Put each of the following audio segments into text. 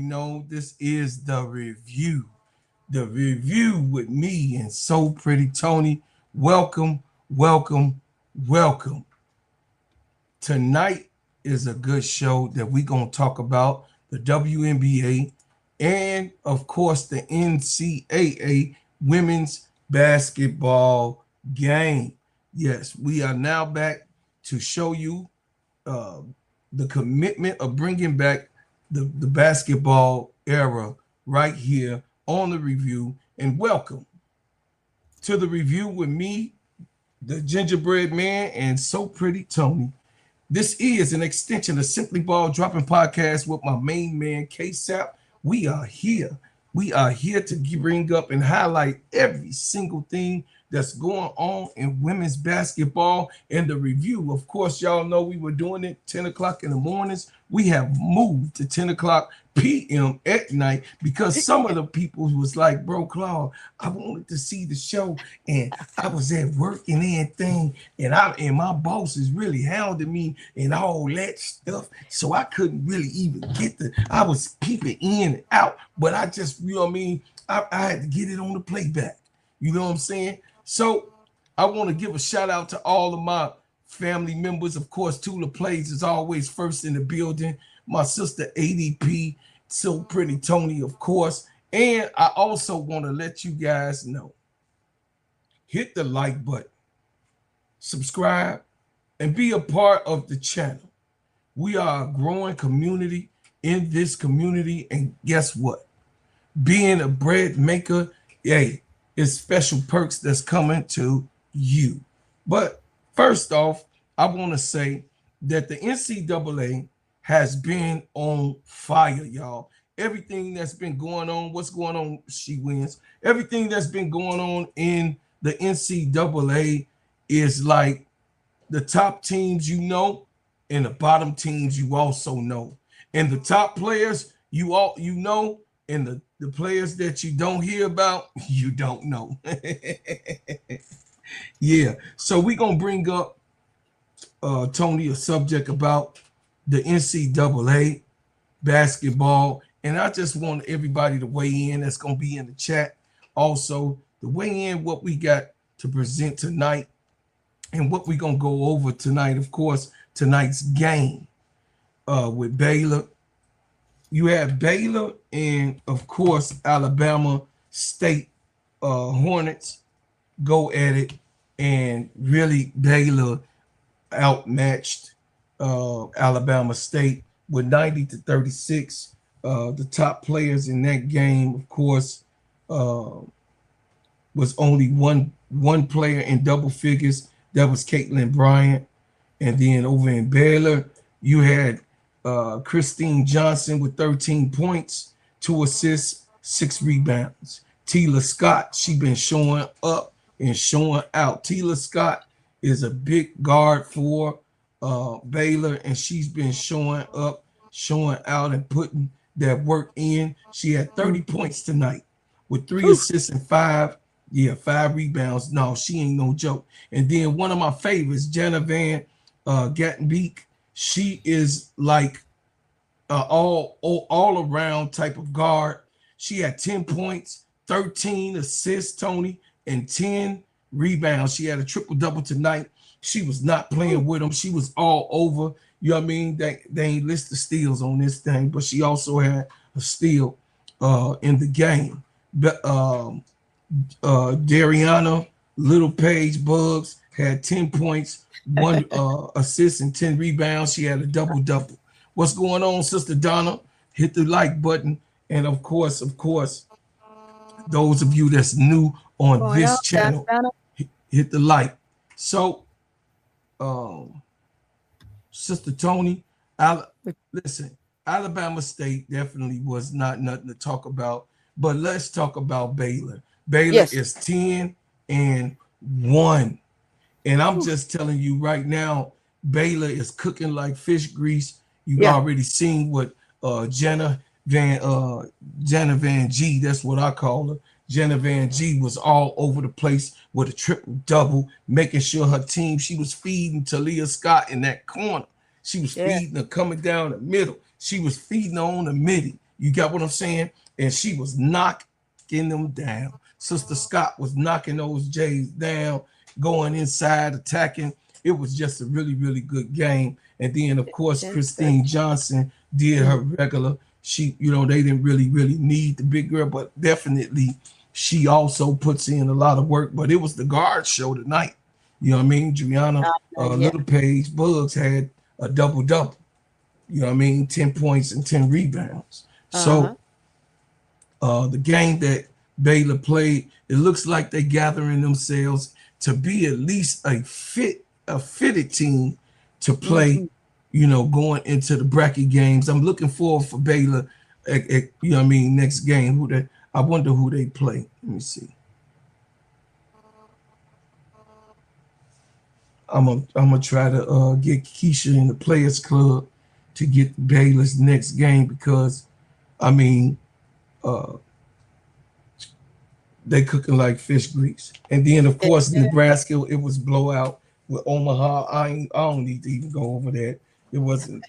know this is the review. The review with me and So Pretty Tony. Welcome, welcome, welcome. Tonight is a good show that we're going to talk about the WNBA and, of course, the NCAA women's basketball game. Yes, we are now back to show you uh, the commitment of bringing back the basketball era right here on the review. And welcome to the review with me, the gingerbread man, and So Pretty Tony. This is an extension of Simply Ball Dropping Podcast with my main man, K-Sap. We are here. We are here to bring up and highlight every single thing that's going on in women's basketball and the review. Of course, y'all know we were doing it 10 o'clock in the mornings. We have moved to 10 o'clock p.m. at night because some of the people was like, bro, Claude, I wanted to see the show and I was at work and everything and my boss is really hounding me and all that stuff. So I couldn't really even I was peeping in and out, but I just, you know what I mean? I had to get it on the playback. You know what I'm saying? So I want to give a shout out to all of my family members. Of course, Tula Plays is always first in the building. My sister ADP, So Pretty Tony, of course. And I also want to let you guys know, hit the like button, subscribe, and be a part of the channel. We are a growing community in this community. And guess what? Being a bread maker, hey, it's special perks that's coming to you. But first off, I want to say that the NCAA has been on fire, y'all. Everything that's been going on, what's going on, she wins. Everything that's been going on in the NCAA is like the top teams you know and the bottom teams you also know. And the top players you know, and the players that you don't hear about, you don't know. Yeah. So we're going to bring up, Tony, a subject about the NCAA basketball. And I just want everybody to weigh in. That's going to be in the chat. Also, to weigh in what we got to present tonight and what we're going to go over tonight. Of course, tonight's game with Baylor. You have Baylor and, of course, Alabama State Hornets go at it. And really, Baylor outmatched Alabama State with 90-36. The top players in that game, of course, was only one player in double figures. That was Caitlin Bryant. And then over in Baylor, you had Christine Johnson with 13 points, 2 assists, 6 rebounds. Tila Scott, she been showing up and showing out. Tila Scott is a big guard for Baylor, and she's been showing up, showing out, and putting that work in. She had 30 points tonight with 3 assists and 5 rebounds. No, she ain't no joke. And then one of my favorites, Jenna Van Gattenbeek, she is like all around type of guard. She had 10 points, 13 assists, Tony, and 10 rebounds. She had a triple-double tonight. She was not playing with them. She was all over. You know what I mean? They ain't list the steals on this thing, but she also had a steal in the game. But Dariana Little Page Bugs had 10 points, 1 assist, and 10 rebounds. She had a double-double. What's going on, Sister Donna? Hit the like button. And, of course, those of you that's new on this channel, hit the like. So, Sister Tony, listen, Alabama State definitely was not nothing to talk about, but let's talk about Baylor. Baylor is 10-1. And I'm just telling you right now, Baylor is cooking like fish grease. You've already seen what Jenna Van G, that's what I call her. Jenna Van G was all over the place with a triple-double, making sure her team, she was feeding Talia Scott in that corner. She was feeding her coming down the middle. She was feeding her on the midi. You got what I'm saying? And she was knocking them down. Sister Scott was knocking those Jays down, going inside, attacking. It was just a really, really good game. And then, of course, That's good. Christine Johnson did her Mhm. regular. She, they didn't really need the big girl, but definitely she also puts in a lot of work. But it was the guard show tonight. You know what I mean? Juliana Yeah. Little Page Bugs had a double double. You know what I mean? 10 points and 10 rebounds. Uh-huh. So the game that Baylor played, it looks like they're gathering themselves to be at least a fitted team to play, Mhm. going into the bracket games. I'm looking forward for Baylor next game. I wonder who they play. Let me see. I'm gonna try to get Keisha in the Players Club to get Baylor's next game because I mean uh, they cooking like fish grease. And then of course Nebraska, it was blowout with Omaha. I don't need to even go over that. It wasn't,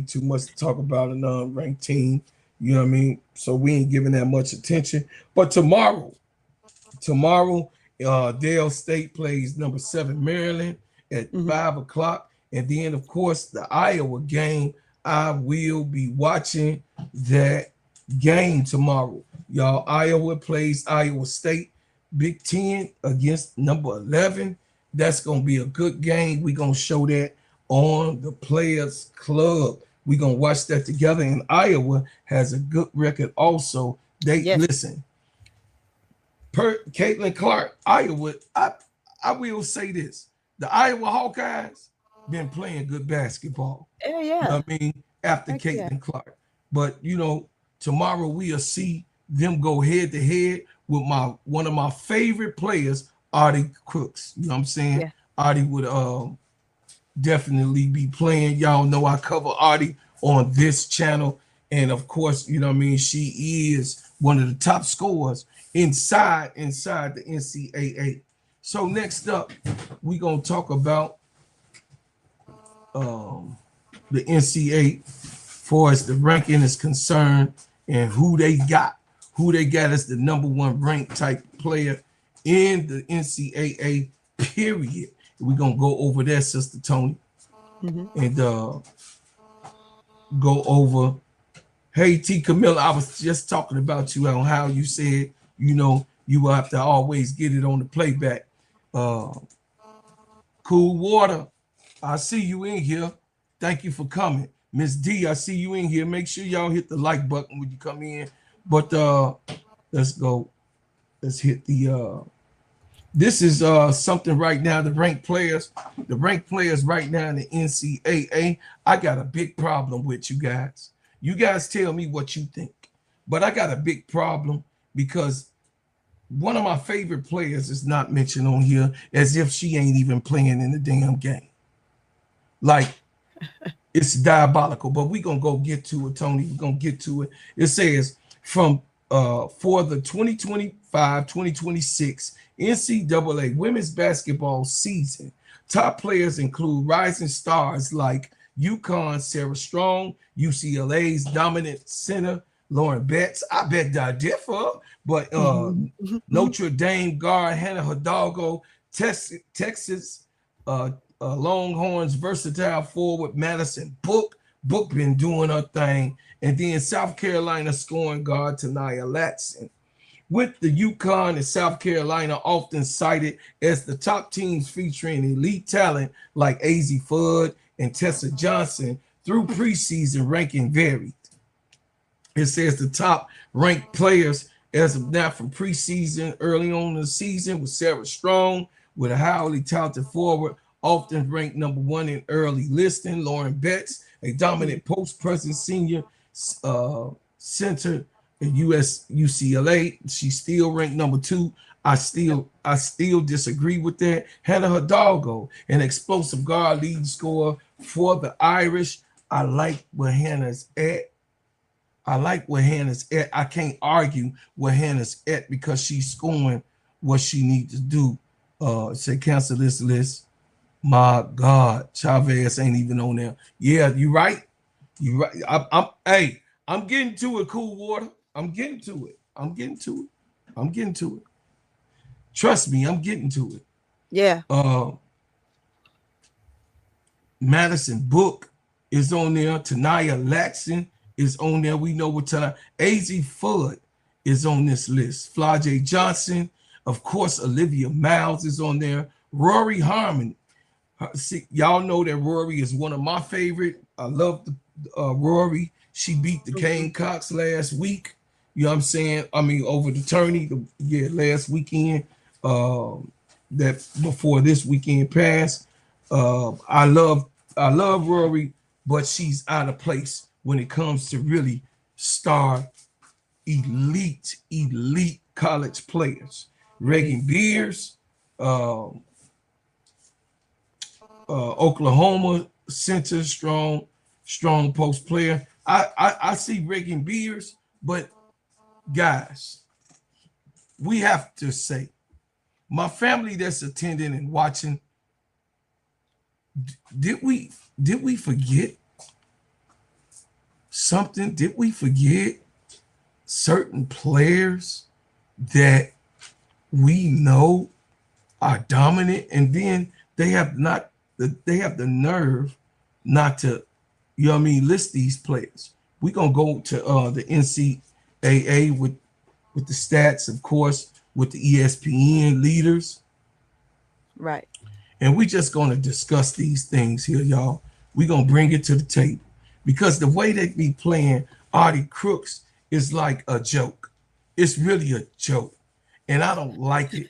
too much to talk about an unranked team. You know what I mean? So we ain't giving that much attention. But tomorrow, Dale State plays number 7 Maryland at Mhm. 5 o'clock, and then of course the Iowa game. I will be watching that game tomorrow. Y'all, Iowa plays Iowa State, Big Ten against number 11. That's gonna be a good game. We're gonna show that on the Players Club. We're gonna watch that together. And Iowa has a good record also. They Yes. listen per Caitlin Clark, Iowa. I will say this: the Iowa Hawkeyes been playing good basketball. Oh You know yeah. what I mean? After Heck yeah. Caitlin Clark, but tomorrow we'll see them go head to head with my one of my favorite players, Artie Crooks. You know what I'm saying? Yeah. Artie would definitely be playing. Y'all know I cover Artie on this channel. And of course, you know what I mean, she is one of the top scorers inside the NCAA. So next up, we're gonna talk about um, the NCAA for as the ranking is concerned and who they got as the number one ranked type player in the NCAA period. We're gonna go over that, Sister Tony, Mhm. and go over. Hey T Camilla, I was just talking about you on how you said, you will have to always get it on the playback. Uh, Cool Water, I see you in here. Thank you for coming. Miss D, I see you in here. Make sure y'all hit the like button when you come in. But let's go. Let's hit the this is something right now. The ranked players right now in the NCAA. I got a big problem with you guys. You guys tell me what you think. But I got a big problem because one of my favorite players is not mentioned on here as if she ain't even playing in the damn game. Like it's diabolical, but we're gonna go get to it, Tony. We're gonna get to it. It says from for the 2025-2026 NCAA women's basketball season, top players include rising stars like UConn Sarah Strong, UCLA's dominant center Lauren Betts. I bet I differ, but Mhm. Mhm. Notre Dame guard Hannah Hidalgo, Texas Longhorns versatile forward Madison Book. Book been doing her thing. And then South Carolina scoring guard Tanaya Latson. With the UConn and South Carolina often cited as the top teams featuring elite talent like AZ Fudd and Tessa Johnson through preseason ranking varied. It says the top ranked players as of now from preseason early on in the season was Sarah Strong with a highly talented forward, often ranked number one in early listing. Lauren Betts, a Mhm. dominant post present senior center at UCLA. She's still ranked number two. I still disagree with that. Hannah Hidalgo, an explosive guard lead scorer for the Irish. I like where Hannah's at. I like where Hannah's at. I can't argue where Hannah's at because she's scoring what she needs to do. Say cancel this list. My God, Chavez ain't even on there. Yeah, you right. You right. Hey, I'm getting to it, Cool Water. I'm getting to it. I'm getting to it. I'm getting to it. Trust me, I'm getting to it. Yeah. Uh, Madison Book is on there. Tanaya Laxton is on there. We know what time. AZ Fudd is on this list. Flajay Johnson, of course, Olivia Miles is on there. Rory Harmon. See, y'all know that Rory is one of my favorite. I love Rory. She beat the Gamecocks last week. You know what I'm saying? I mean, over the tourney, last weekend. That before this weekend passed. I love Rory, but she's out of place when it comes to really star elite college players. Reagan Beers, Oklahoma center, strong post player. I see Reagan Beers, but guys, we have to say, my family that's attending and watching, did we forget something? Did we forget certain players that we know are dominant, and then they have the nerve not to, you know what I mean, list these players? We're gonna go to the NCAA with the stats, of course, with the ESPN leaders. Right. And we just going to discuss these things here, y'all. We're going to bring it to the table because the way they be playing Artie Crooks is like a joke. It's really a joke. And I don't like it.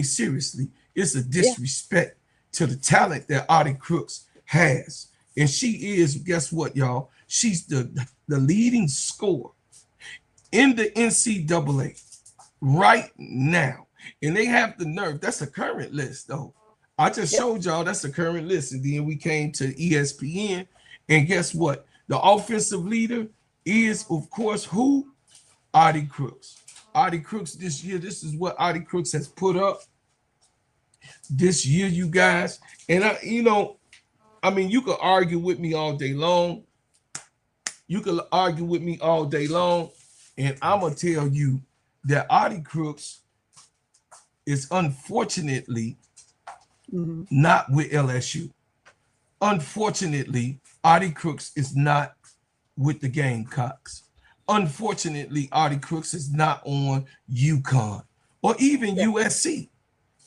Seriously, it's a disrespect to the talent that Artie Crooks has. And she is, guess what, y'all? She's the leading scorer in the NCAA right now. And they have the nerve. That's a current list, though. I just showed y'all that's the current list. And then we came to ESPN. And guess what? The offensive leader is, of course, who? Artie Crooks. Artie Crooks this year, this is what Artie Crooks has put up this year, you guys. And, you could argue with me all day long. And I'm going to tell you that Artie Crooks is unfortunately not with LSU. Unfortunately, Artie Crooks is not with the Gamecocks. Unfortunately, Artie Crooks is not on UConn or even USC.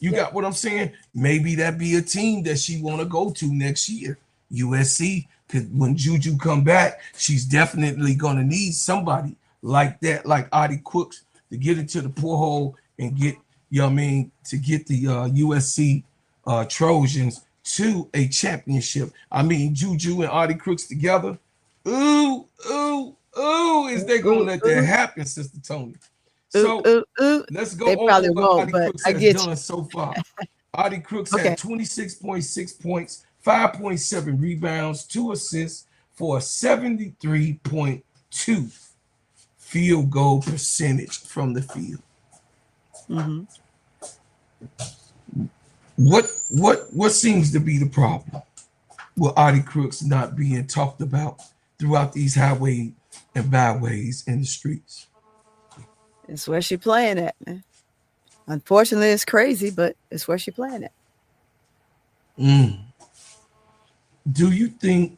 You got what I'm saying? Maybe that be a team that she want to go to next year. USC, because when Juju come back, she's definitely going to need somebody like that, like Artie Crooks, to get into the poor hole and get, to get the USC Trojans to a championship. Juju and Artie Crooks together. Ooh, is they going to let that happen, Sister Tony? So let's go over what Artie Crooks has done so far. Artie Crooks had 26.6 points, 5.7 rebounds, 2 assists for a 73.2 field goal percentage from the field. What seems to be the problem with Artie Crooks not being talked about throughout these highway and byways in the streets? It's where she playing at, man. Unfortunately, it's crazy, but it's where she playing at. Do you think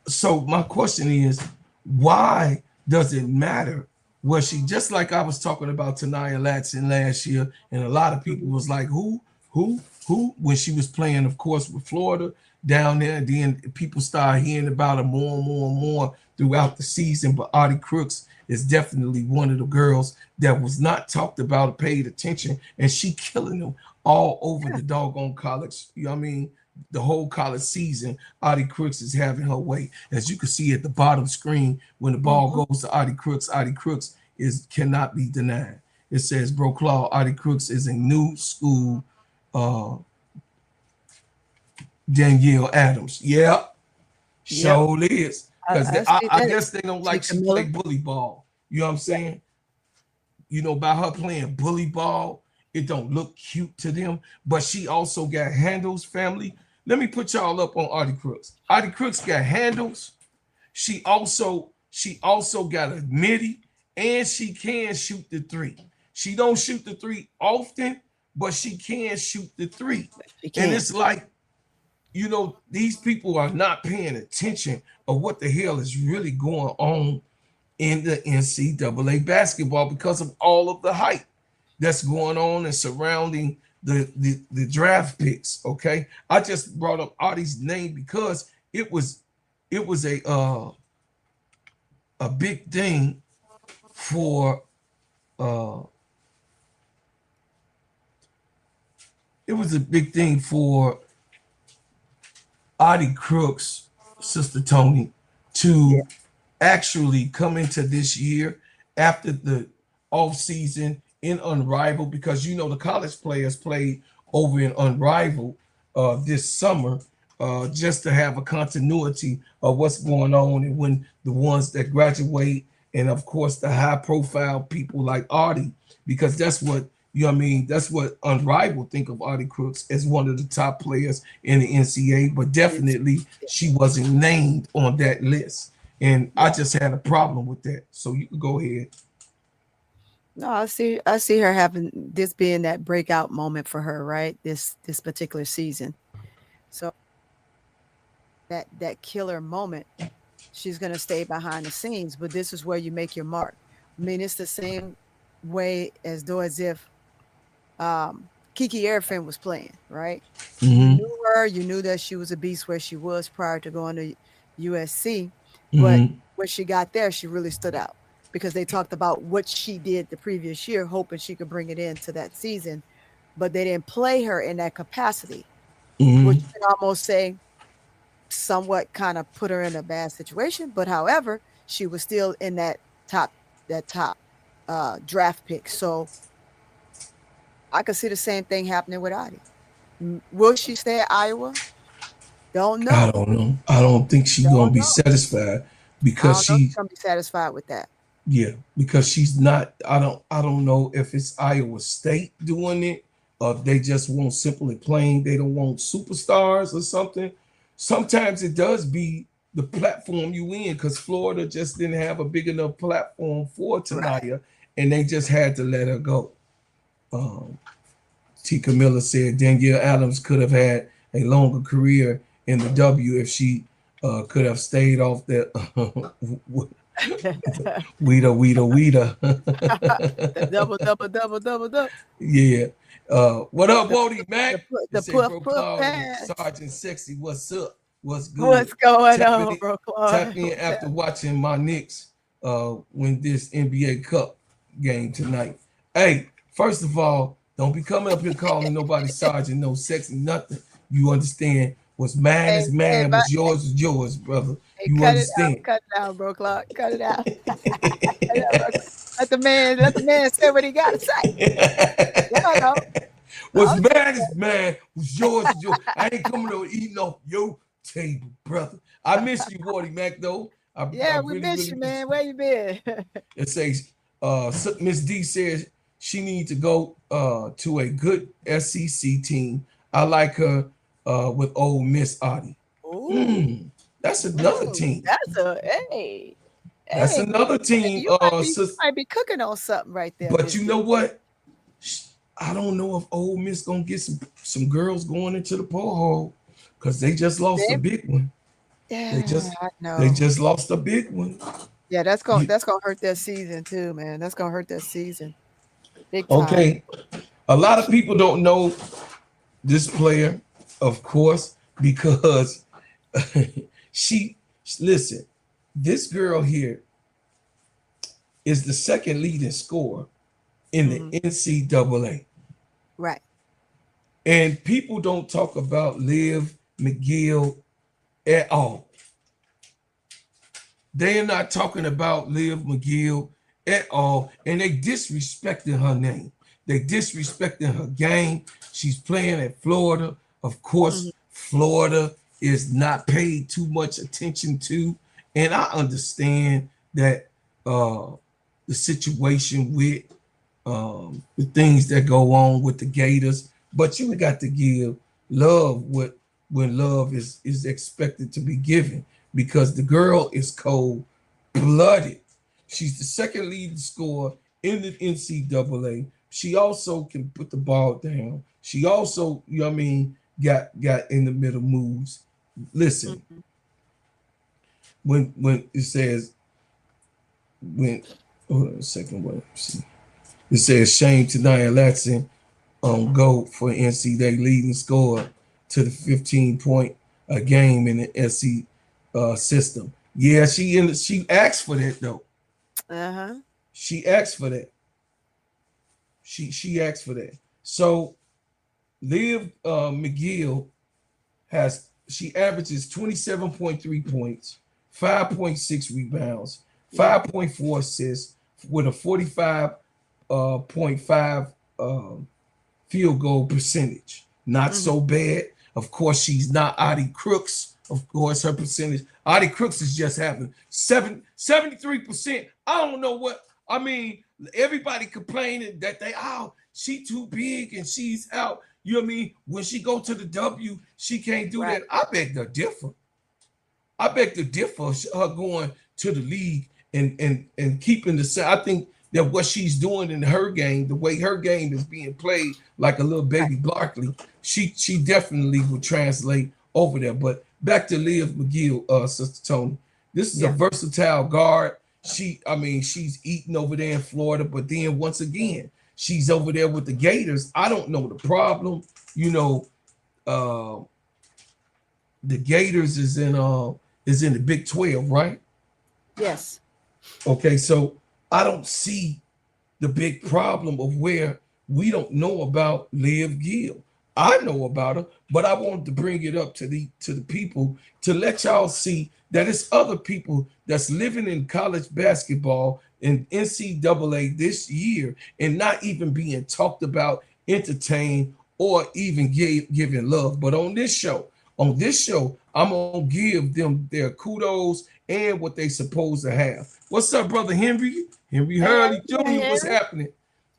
so? My question is, why does it matter? Was she, just like I was talking about Tanaya Laxton last year, and a lot of people was like, who, when she was playing, of course, with Florida down there, and then people started hearing about her more and more throughout the season. But Artie Crooks is definitely one of the girls that was not talked about or paid attention, and she killing them all over the doggone college. You know what I mean? The whole college season, Artie Crooks is having her way. As you can see at the bottom screen, when the ball goes to Artie Crooks cannot be denied. It says, Bro Claw, Artie Crooks is a new school Danielle Adams. Yeah, sure is. Because I guess they don't like she play bully ball. You know what I'm saying? By her playing bully ball, it don't look cute to them. But she also got handles, family. Let me put y'all up on Artie Crooks. Artie Crooks got handles. She also got a midi, and she can shoot the three. She don't shoot the three often, but she can shoot the three. She And can. it's like, these people are not paying attention of what the hell is really going on in the NCAA basketball because of all of the hype that's going on and surrounding the draft picks. Okay, I just brought up Audie's name because it was a big thing for uh it was a big thing for Audie Crooks, Sister Tony, Yeah. to actually come into this year after the off season in Unrivaled, because the college players played over in Unrivaled this summer, just to have a continuity of what's going on, and when the ones that graduate, and of course the high profile people like Audie, because that's what that's what Unrivaled think of Audie Crooks as one of the top players in the NCAA, but It's, definitely she wasn't named on that list. And I yeah. just had a problem with that. So you can go ahead. No, I see her having this being that breakout moment for her, right? This particular season. So that killer moment, she's gonna stay behind the scenes, but this is where you make your mark. I mean, it's the same way as if Kiki Arifin was playing, right? You Mm-hmm. knew her, you knew that she was a beast where she was prior to going to USC, but Mm-hmm. when she got there, she really stood out because they talked about what she did the previous year, hoping she could bring it into that season, but they didn't play her in that capacity, which Mm-hmm. you can almost say somewhat kind of put her in a bad situation. But however, she was still in that top draft pick. So I could see the same thing happening with Adi. Will she stay at Iowa? Don't I know. don't know. I don't think she's gonna Don't be know. satisfied I because don't know if she she's gonna be satisfied with that. yeah, because she's not. I don't know if it's Iowa State doing it, or if they just want simply plain they don't want superstars or something. Sometimes it does be the platform you in, because Florida just didn't have a big enough platform for Right. Tanaya, and they just had to let her go. Um, T. Camilla said Danielle Adams could have had a longer career in the W if she could have stayed off that weeda weeda The weeda. double, double, double, double, double. Yeah. What up, The Wody Mac? They the say puff Bro puff Claude and pass. Sergeant Sexy. What's up? What's good? What's going Tap on, in, bro, tap Claude? in What's after happening? watching my Knicks win this NBA Cup game tonight. Hey, first of all, don't be coming up here calling nobody Sergeant, no sexy, nothing. You understand? What's mine Hey, is hey, mine. but What's yours is yours, brother. hey, You understand? cut it out, bro, Claude. Cut it out. Cut it out, bro. Let the man say what he gotta say. Yeah, no. What's Okay. mine is mine. What's yours is yours. I ain't coming over eating off your table, brother. I miss you, Wardy Mac, though. I Yeah, we really, miss really you, miss man. you. Where you been? It says, Miss D says she needs to go to a good SEC team. I like her with old Miss Audie. Ooh, Hmm, that's another ooh, team. that's a hey, That's hey. another team, You sis. might be cooking on something right there, But Miss you D. know what? I don't know if Ole Miss gonna get some girls going into the porthole, because they just lost a They, big one. They yeah, just I they know. just lost a big one. Yeah, You, that's gonna hurt their season too, man. That's gonna hurt their season big time. okay, a lot of people don't know this player, of course, because she listen. This girl here is the second leading scorer in the Hmm. NCAA, Right. and people don't talk about Liv McGill at all. They are not talking about Liv McGill at all, and they disrespecting her name. They disrespecting her game. She's playing at Florida. Of Hmm. course, Florida is not paid too much attention to, and I understand that the situation with the things that go on with the Gators, but you got to give love what when love is expected to be given. because the girl is cold blooded. She's the second leading scorer in the NCAA. She also can put the ball down. She also, you know what I mean, got in the middle moves. Listen, Mhm. when it says when hold on a second, what it says shame to Nia Latson on go for NCAA leading scorer to the 15-point a game in the SC system. Yeah, she asked for that though. Uh-huh. She asked for that. She asked for that. So Liv McGill she averages 27.3 points, 5.6 rebounds, Yeah. 5.4 assists with a 45.5 field goal percentage. Not Mhm. so bad. Of course, she's not Audie Crooks. Of course, her percentage. Audie Crooks is just having 73%. I don't know what I mean. Everybody complaining that she too big and she's out. You know what I mean? When she go to the W, she can't do Right. that. I beg to differ. I beg to differ. Her going to the league and keeping the same. I think that what she's doing in her game, the way her game is being played, like a little Right. baby Barkley, she definitely would translate over there. But back to Liv McGill, Sister Tony. This is a Yeah. versatile guard. I mean, she's eating over there in Florida, but then once again, she's over there with the Gators. I don't know the problem. You know, uh, the Gators is in the Big 12, right? Yes. Okay, so I don't see the big problem of where we don't know about Liv Gill. I know about her, but I wanted to bring it up to the people to let y'all see that it's other people that's living in college basketball in NCAA this year and not even being talked about, entertained, or even given love. But on this show, I'm gonna give them their kudos and what they supposed to have. What's up, brother Henry? Henry Hey, how Hurley you doing, Jr., what's Henry? happening?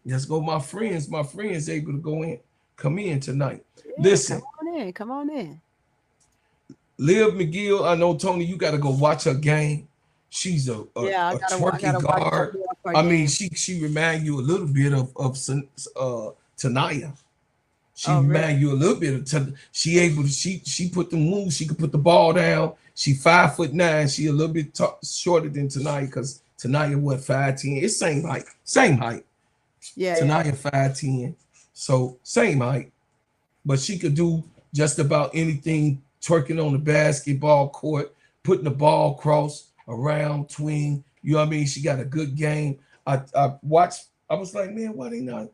Let's go, my friends. My friends able to come in tonight. Yeah, come Listen, on in. Come on in. Liv McGill, I know Tony, you got to go watch her game. She's Yeah, a I twerky gotta watch some guard. more of her I mean, game. she remind you a little bit of Tanaya. She Oh, really? remind you a little bit of she able to she put the moves. She could put the ball down. She 5'9". She a little bit shorter than Tanaya because Tanaya what 5'10". It's same height, same height. Yeah, yeah. Tanaya 5'10", so same height, but she could do just about anything twerking on the basketball court, putting the ball across, around, tween. You know what I mean? She got a good game. I watched. I was like, man, why they not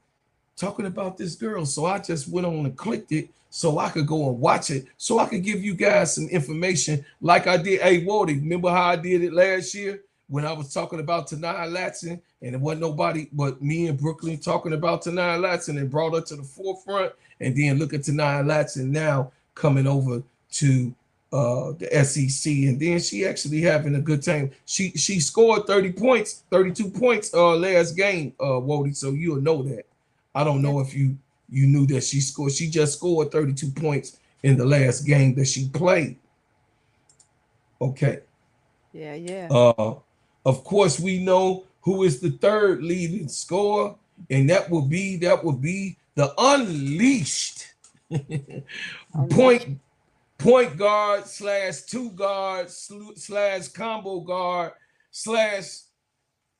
talking about this girl? So I just went on and clicked it so I could go and watch it, so I could give you guys some information like I did. Hey, Wardy, remember how I did it last year when I was talking about Tanaya Latson and it wasn't nobody but me and Brooklyn talking about Tanaya Latson and brought her to the forefront. And then look at Tanaya Latson now coming over to the SEC, and then she actually having a good time. She scored 30 points, 32 points last game, Wody. So you'll know that. I don't Yeah. know if you knew that she scored. She just scored 32 points in the last game that she played. Okay. Yeah, yeah. Uh, of course, we know who is the third leading scorer, and that will be the unleashed Unleashed. point point guard slash two guard slash combo guard slash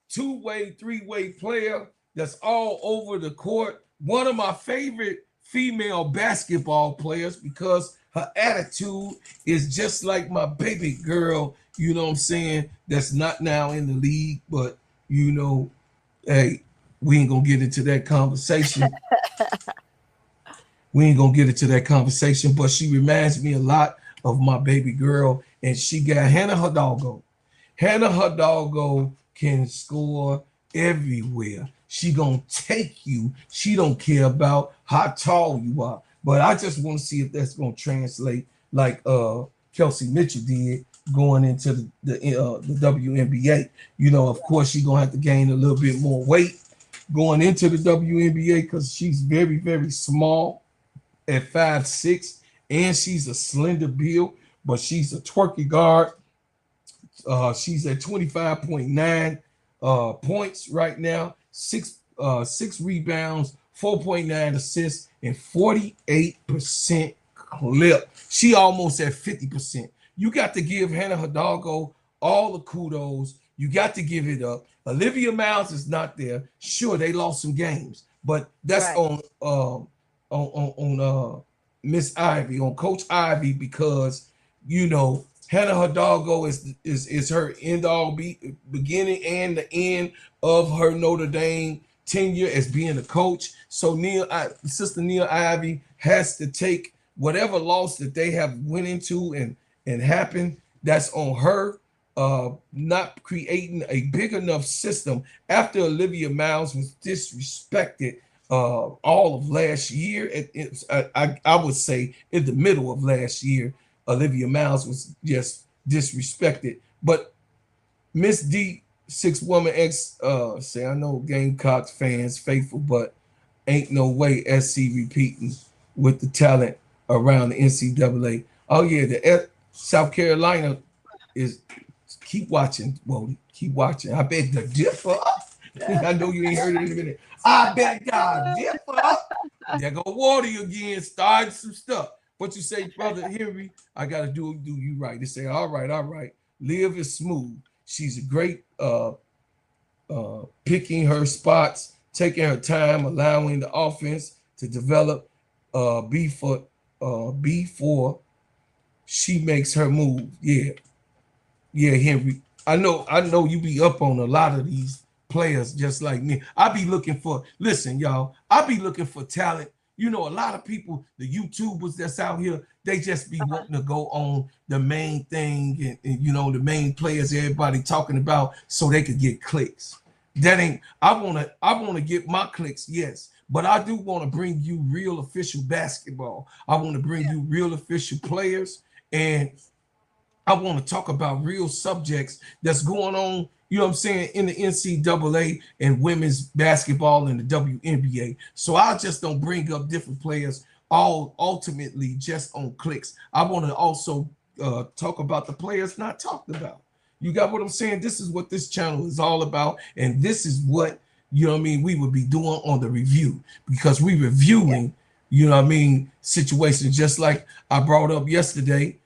two-way, three-way player that's all over the court. One of my favorite female basketball players because her attitude is just like my baby girl, you know what I'm saying, that's not now in the league, but you know, hey, we ain't gonna get into that conversation. We ain't gonna get into that conversation, but she reminds me a lot of my baby girl, and she got Hannah Hidalgo. Hannah Hidalgo can score everywhere. She gonna take you. She don't care about how tall you are. But I just want to see if that's gonna translate like Kelsey Mitchell did going into the WNBA. You know, of course, she gonna have to gain a little bit more weight going into the WNBA because she's very, very small at 5'6", and she's a slender build, but she's a twerky guard. She's at 25.9 points right now, six rebounds, 4.9 assists, and 48% clip. She almost at 50%. You got to give Hannah Hidalgo all the kudos. You got to give it up. Olivia Miles is not there. Sure, they lost some games, but that's Right. on Miss Ivy, on Coach Ivy, because Hannah Hidalgo is her end all beginning and the end of her Notre Dame tenure as being a coach. So Sister Neil Ivy has to take whatever loss that they have went into and happened. That's on her. Not creating a big enough system after Olivia Miles was disrespected all of last year. I would say in the middle of last year, Olivia Miles was just disrespected. But Miss D, Six Woman X, say, I know Gamecocks fans faithful, but ain't no way SC repeating with the talent around the NCAA. Oh yeah, South Carolina is keep watching, Wody. Keep watching. I bet the differ. I know you ain't heard it in a minute. I bet God differ. There go Wardy again, starting some stuff. What you say, brother Henry? I gotta do you right. They say, all right. Liv is smooth. She's a great picking her spots, taking her time, allowing the offense to develop before she makes her move. Yeah, Henry. I know you be up on a lot of these players just like me. I be looking for, listen, y'all, I be looking for talent. A lot of people, the YouTubers that's out here, they just be wanting to go on the main thing and the main players everybody talking about so they could get clicks. That ain't I wanna get my clicks, yes. But I do want to bring you real official basketball. I want to bring you real official players, and I want to talk about real subjects that's going on, I'm saying, in the NCAA and women's basketball and the WNBA. So I just don't bring up different players all ultimately just on clicks. I want to also talk about the players not talked about. You got what I'm saying? This is what this channel is all about. And this is what, we would be doing on the review, because we reviewing, situations just like I brought up yesterday.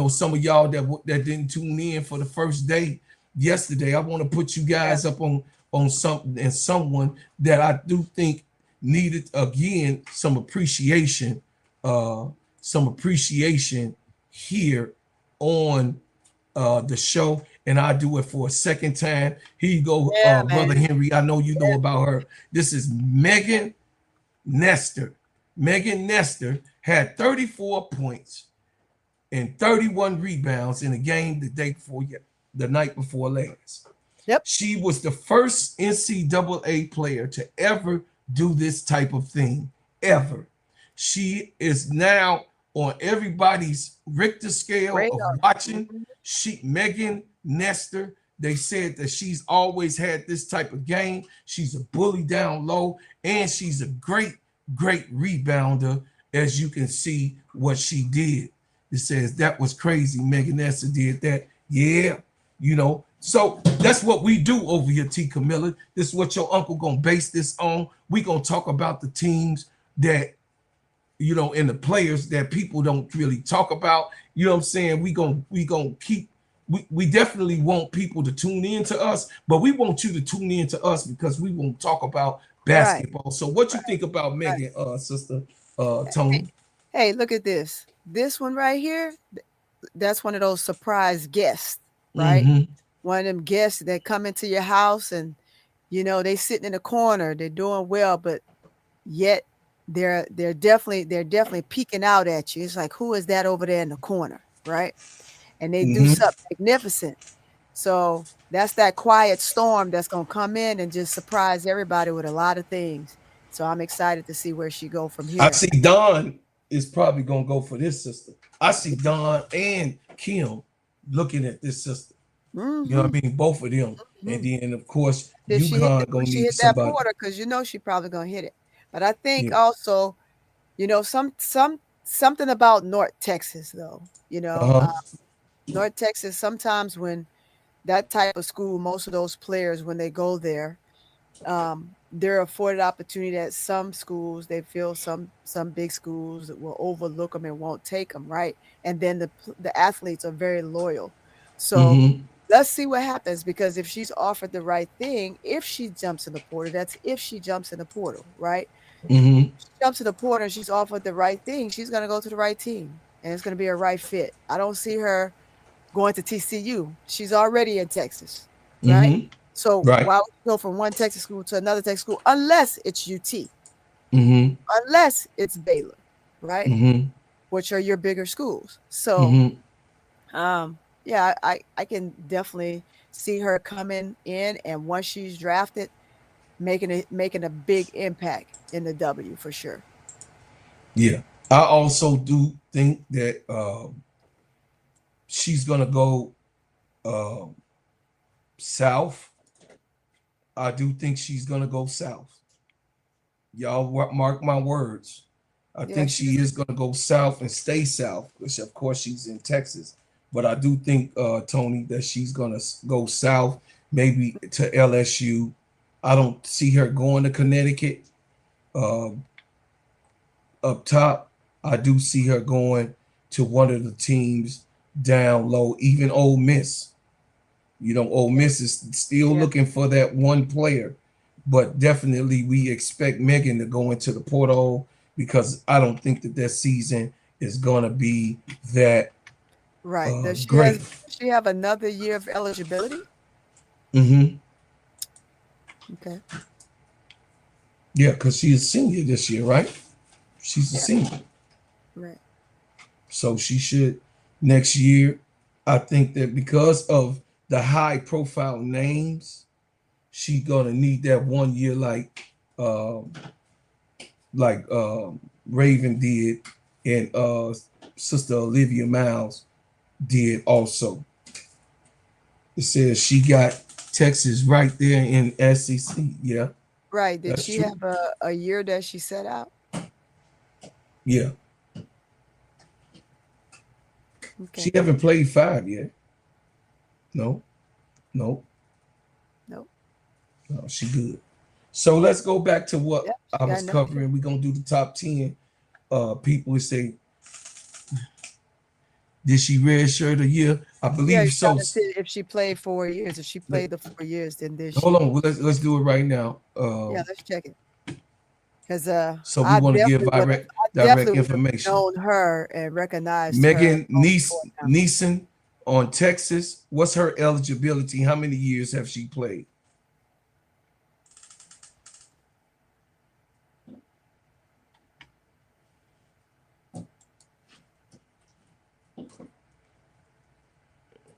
Some of y'all that didn't tune in for the first day yesterday, I want to put you guys up on something and someone that I do think needed again some appreciation here on the show, and I do it for a second time. Here you go, Yeah, brother man. Henry. I know you know about her. This is Megan Nestor. Megan Nestor had 34 points and 31 rebounds in a game the night before last. Yep. She was the first NCAA player to ever do this type of thing, ever. She is now on everybody's Richter scale of Radar. watching. Megan Nestor, they said that she's always had this type of game. She's a bully down low, and she's a great rebounder, as you can see what she did. It says that was crazy. Megan Nestor did that. Yeah, So that's what we do over here, T. Camilla. This is what your uncle gonna base this on. We gonna talk about the teams that and the players that people don't really talk about. You know what I'm saying? We gonna keep. We definitely want people to tune in to us, but we want you to tune in to us because we won't talk about Right. basketball. So what you think about Right. Megan, sister Tony? Hey, look at this. This one right here, that's one of those surprise guests, right? Mm-hmm. One of them guests that come into your house and they sitting in the corner, they're doing well, but yet they're definitely peeking out at you. It's like, who is that over there in the corner, right? And they do Mm-hmm. something magnificent. So that's that quiet storm that's gonna come in and just surprise everybody with a lot of things. So I'm excited to see where she go from I here. see Don is probably gonna go for this sister. I see Don and Kim looking at this sister. You know Mm-hmm. what I mean? Both of them. And Mm-hmm. then of course Did she hit UConn it when gonna she need hit that somebody. porter? Because she probably gonna hit it. But I think Yeah. also, something about North Texas though. Uh-huh. North Texas sometimes when that type of school, most of those players, when they go there, they're afforded opportunity at some schools. They feel some big schools that will overlook them and won't take them, right? And then the athletes are very loyal. So Mm-hmm. let's see what happens, because if she's offered the right thing, if she jumps in the portal, that's if she jumps in the portal, right? Mm-hmm. She jumps in the portal and she's offered the right thing, she's going to go to the right team and it's going to be a right fit. I don't see her going to TCU. She's already in Texas, right? Mm-hmm. So Right. why would you go from one Texas school to another Texas school unless it's UT, Mm-hmm. unless it's Baylor, right? Mm-hmm. Which are your bigger schools. So Mm-hmm. yeah, I can definitely see her coming in, and once she's drafted, making a big impact in the W for sure. Yeah. I also do think that she's gonna go uh, south. I do think she's gonna go south. Y'all mark my words. I Yeah, think she is gonna go south and stay south, which of course she's in Texas. But I do think Tony that she's gonna go south, maybe to LSU. I don't see her going to Connecticut. Uh, Up top, I do see her going to one of the teams down low, even Ole Miss. You know, Ole Miss is still yeah, looking for that one player, but definitely we expect Megan to go into the portal because I don't think that season is going to be that right. great. Does she have another year of eligibility? Mm-hmm. Okay. Yeah, because she's a senior this year, right? She's a Yeah. senior. Right. So she should next year. I think that because of the high profile names, she gonna need that 1 year um like Raven did and Sister Olivia Miles did also. It says she got Texas right there in SEC. Yeah, Right. Did that's she true. have a year that she set out? Yeah. She Okay. haven't played 5 yet. No, no, Nope. no, she good. So let's go back to what Yep. She I got was another year. covering. We're gonna do the top 10. People would say, did she redshirt a year? I Yeah, believe you're so. trying to see if she played 4 years. If she Let- played the 4 years, then did Hold she? on, let's do it right now. Yeah, let's check it. Because So we want to give direct I direct definitely would have information. known her and recognized her Megan long before now. Neeson on Texas. What's her eligibility? How many years have she played?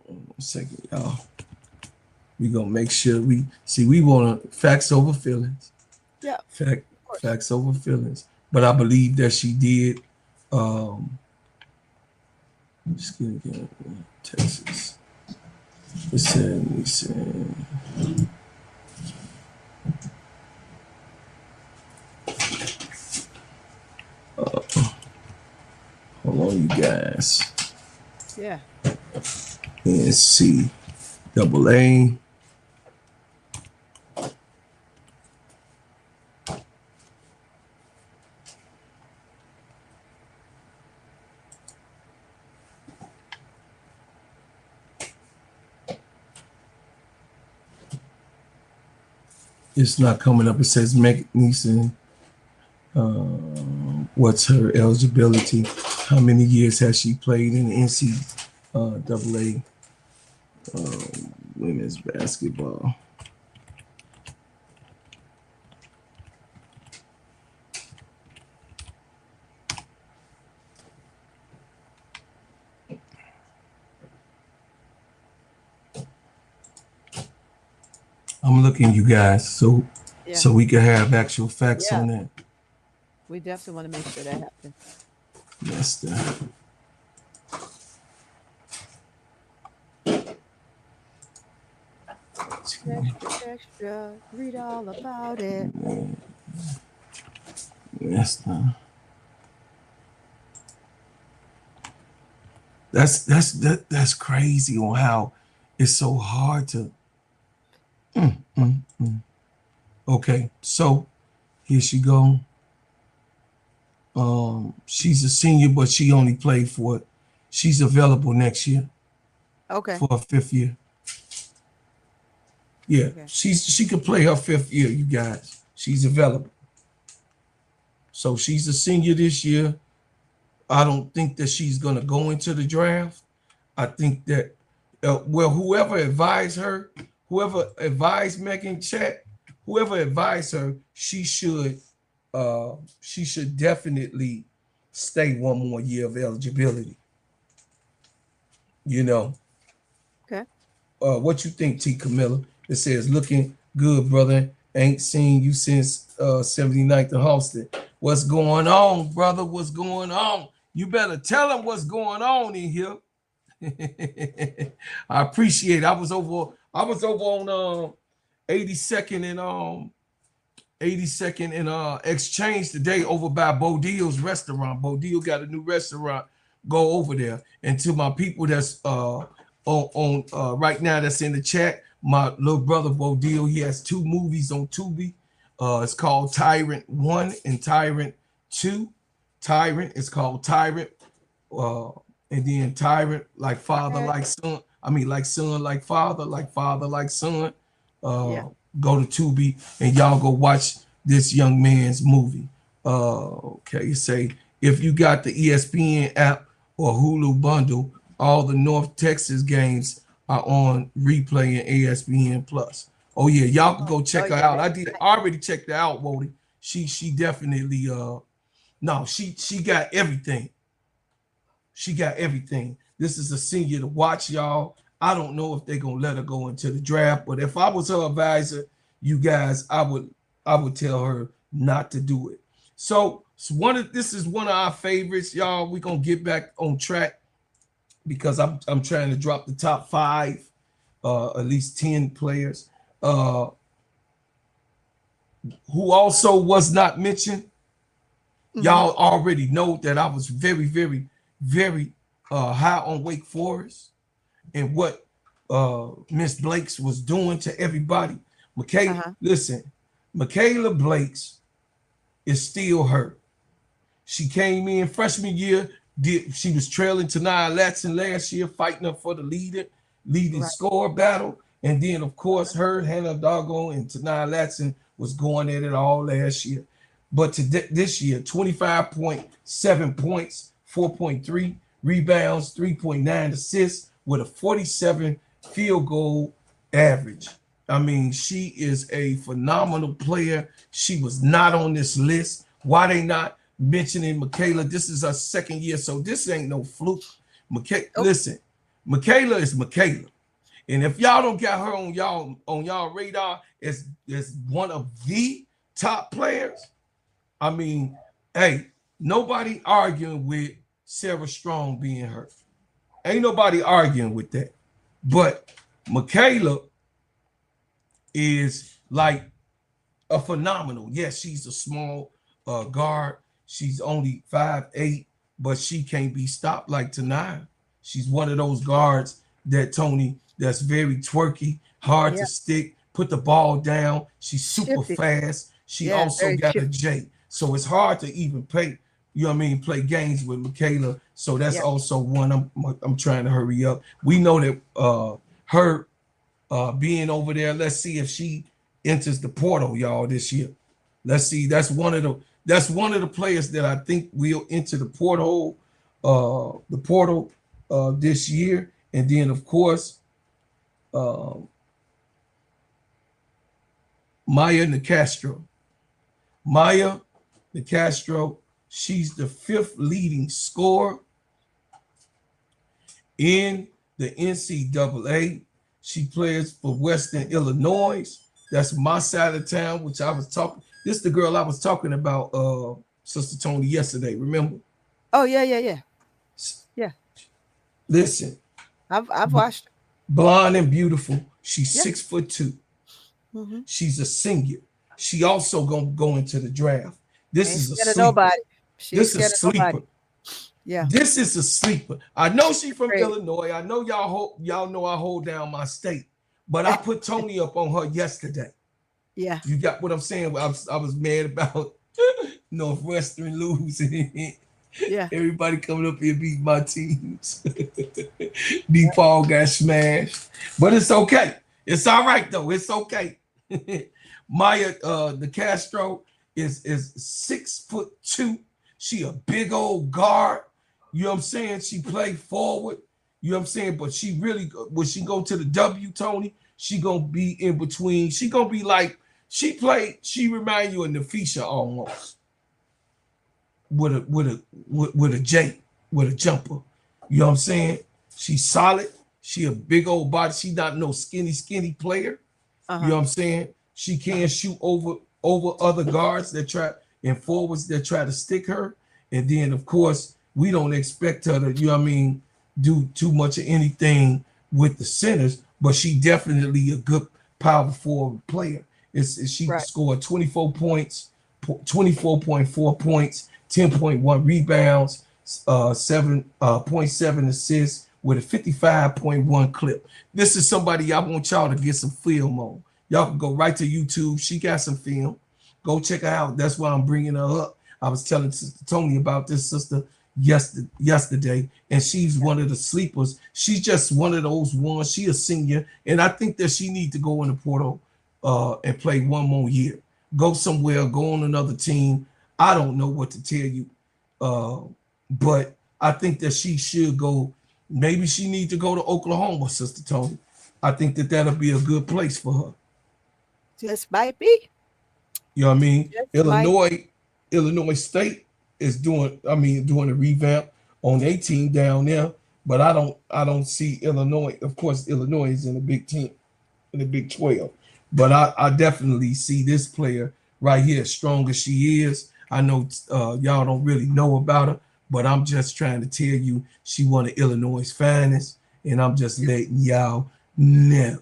One second, y'all. We gonna make sure we see. We want facts over feelings. Yeah, Fact of course. facts over feelings. But I believe that she did. Um, just gonna get Texas. Listen. Hold on, you guys. Yeah. NCAA. It's not coming up. It says Meg Neeson. What's her eligibility? How many years has she played in the NCAA women's basketball? I'm looking, you guys, so Yeah. we can have actual facts Yeah. on that. We definitely want to make sure that happens. That's the Extra. Read all about it. that's crazy on how It's so hard to. Okay, so here she go. She's a senior, but she only played for it. She's available next year Okay. for her 5th year. Yeah, Okay. she could play her 5th year, you guys. She's available. So she's a senior this year. I don't think that she's gonna go into the draft. I think that well, whoever advised Megan Chat, whoever advised her, she should definitely stay one more year of eligibility. You know, Okay. what you think, T. Camilla? It says, looking good, brother. Ain't seen you since 79th and Halsted. What's going on, brother? What's going on? You better tell them what's going on in here. I appreciate it. I was over on 82nd and 82nd and Exchange today over by Bodil's restaurant. Bodil got a new restaurant. Go over there. And to my people that's on right now that's in the chat, my little brother Bodil, he has 2 movies on Tubi. It's called Tyrant 1 and Tyrant 2. Tyrant, it's called Tyrant. Uh, and then Tyrant, like father, Okay. like son. I mean, like son, like father, like son. Yeah. Go to Tubi and y'all go watch this young man's movie. Okay, say if you got the ESPN app or Hulu bundle, all the North Texas games are on replay and ESPN Plus. Oh yeah, y'all can Oh, go oh check her yeah. out. I already checked her out, Wody. She definitely no, she got everything. She got everything. This is a senior to watch, y'all. I don't know if they're gonna let her go into the draft, but if I was her advisor, you guys, I would tell her not to do it. So this is one of our favorites, y'all. We're gonna get back on track because I'm trying to drop the top 5, at least 10 players. Who also was not mentioned. Mm-hmm. Y'all already know that I was very, very, very high on Wake Forest and what Miss Blakes was doing to everybody. Uh-huh. Listen, Michaela Blakes is still hurt. She came in freshman year. She was trailing to Nia Latson last year, fighting up for the leading Right. score battle. And then, of course, her, Hannah Doggo, and Tanaya Latson was going at it all last year. But this year, 25.7 points, 4.3 rebounds, 3.9 assists with a 47 field goal average. I mean, she is a phenomenal player. She was not on this list. Why they not mentioning Michaela? This is her 2nd year, so this ain't no fluke. Oh, Listen, Michaela is Michaela. And if y'all don't got her on y'all radar as one of the top players, I mean, hey, nobody arguing with Sarah Strong being hurt. Ain't nobody arguing with that. But Michaela is like a phenomenal. Yes, she's a small guard. She's only 5'8", but she can't be stopped like Tanaya. She's one of those guards that Tony that's very twerky, hard yeah. to stick, put the ball down. She's super Shifty. fast. She Yeah. also Very got a shifty. J. So it's hard to even play, you know what I mean, play games with Michaela. So that's Yeah. also one I'm trying to hurry up. We know that her being over there. Let's see if she enters the portal, y'all, this year. Let's see. That's one of the players that I think will enter the portal this year. And then of course, uh, Maya Nicastro. Maya Nicastro, she's the 5th leading scorer in the NCAA. She plays for Western Illinois. That's my side of town, which I was talking. This is the girl I was talking about, Sister Tony, yesterday. Remember? Oh yeah, yeah, yeah. Yeah. Listen, I've watched. blonde and beautiful. She's Yeah. 6'2". Mm-hmm. She's a senior. She also gonna go into the draft. This Ain't is a scared of sleeper. nobody. She ain't This is a scared of nobody. sleeper. Yeah. This is a sleeper. I know she from Great. Illinois. I know y'all know I hold down my state, but I put Tony up on her yesterday. Yeah. You got what I'm saying? I was mad about Northwestern losing. Yeah. Everybody coming up here beat my teams. D Paul got smashed, but it's okay. It's all right though. It's okay. Maya, the Castro is 6'2". She a big old guard. You know what I'm saying? She play forward. You know what I'm saying? But she really, when she go to the W, Tony, she gonna be in between. She gonna be like She remind you of Nafisha almost with a J, with a jumper. You know what I'm saying? She's solid. She a big old body. She not no skinny player. You know Uh-huh. what I'm saying? She can shoot over other guards that try and forwards that try to stick her. And then of course we don't expect her to, you know what I mean, do too much of anything with the centers, but she definitely a good power forward player. She Right. scored 24 points, 24.4 points, 10.1 rebounds, 7.7 assists with a 55.1 clip. This is somebody I want y'all to get some film on. Y'all can go right to YouTube. She got some film. Go check her out. That's why I'm bringing her up. I was telling Sister Tony about this sister yesterday, and she's one of the sleepers. She's just one of those ones. She a senior, and I think that she need to go in the portal and play one more year. Go somewhere, go on another team. I don't know what to tell you, uh, but I think that she should go. Maybe she need to go to Oklahoma, Sister Tony. I think that that'll be a good place for her. Just might be. You know what I mean? Just might. Illinois State is doing a revamp on their team down there, but I don't see Illinois. Of course, Illinois is in the Big Ten, in the Big 12, but I definitely see this player right here, as strong as she is. I know y'all don't really know about her, but I'm just trying to tell you she one of Illinois' finest, and I'm just letting y'all know.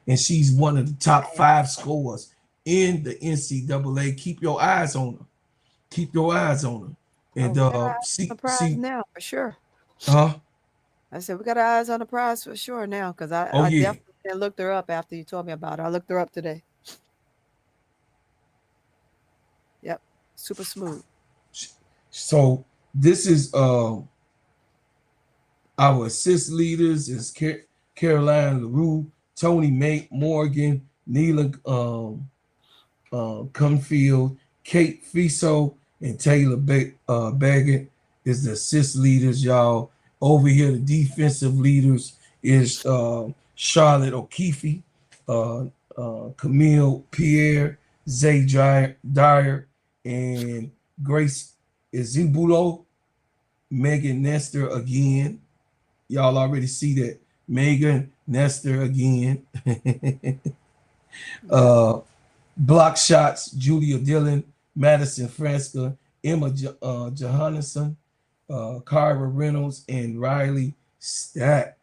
And she's one of the top 5 scorers in the NCAA. Keep your eyes on her. Keep your eyes on her. Oh, And we got our eyes on the prize see, now for sure. huh? I said we got our eyes on the prize for sure now because Oh I yeah. definitely looked her up after you told me about her. I looked her up today. Yep. Super smooth. So this is our assist leaders is Caroline LaRue, Tony Morgan, Neela Cunfield, Kate Fiso, and Taylor Baggett is the assist leaders, y'all. Over here, the defensive leaders is Charlotte O'Keefe, uh, Camille Pierre, Zay Dyer, and Grace Izubulo, Megan Nestor again. Y'all already see that. Megan Nestor again. Yep. Block shots, Julia Dillon, Madison Franska, Emma Johannesson, Kyra Reynolds, and Riley Stack.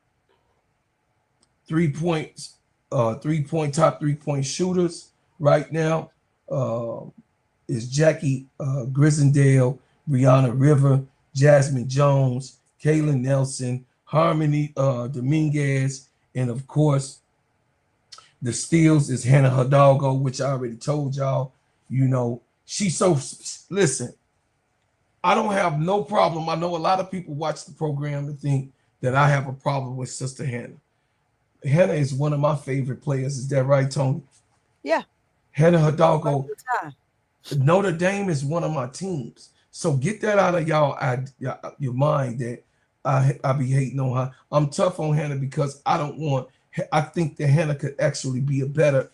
3 points, 3 point top 3 point shooters right now uh, is Jackie Grisendale, Brianna River, Jasmine Jones, Kaylin Nelson, Harmony Dominguez, and of course the steals is Hannah Hidalgo, which I already told y'all. You know, she's so listen. I don't have no problem. I know a lot of people watch the program and think that I have a problem with Sister Hannah. Hannah is one of my favorite players. Is that right, Tony? Yeah. Hannah We talk about it Hidalgo. all the time. Notre Dame is one of my teams. So get that out of your mind that I be hating on her. I'm tough on Hannah because I don't want. I think that Hannah could actually be a better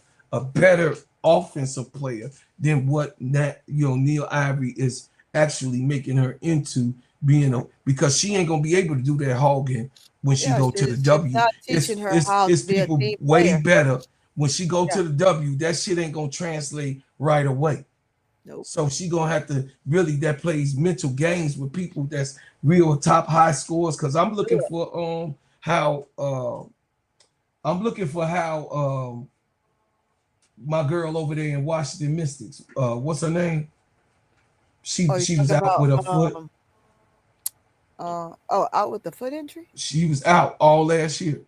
offensive player than what Neil Ivory is actually making her into being because she ain't gonna be able to do that hogging when she Yeah, go to the she's W. not teaching It's her it's how to it's be a people team way player. better when she go Yeah. to the W. That shit ain't gonna translate right away. Nope. So she gonna have to really that plays mental games with people that's real top high scores. Cause I'm looking for how my girl over there in Washington Mystics, what's her name? She Oh, you're she was talking out about with her foot. Out with the foot injury. She was out all last year.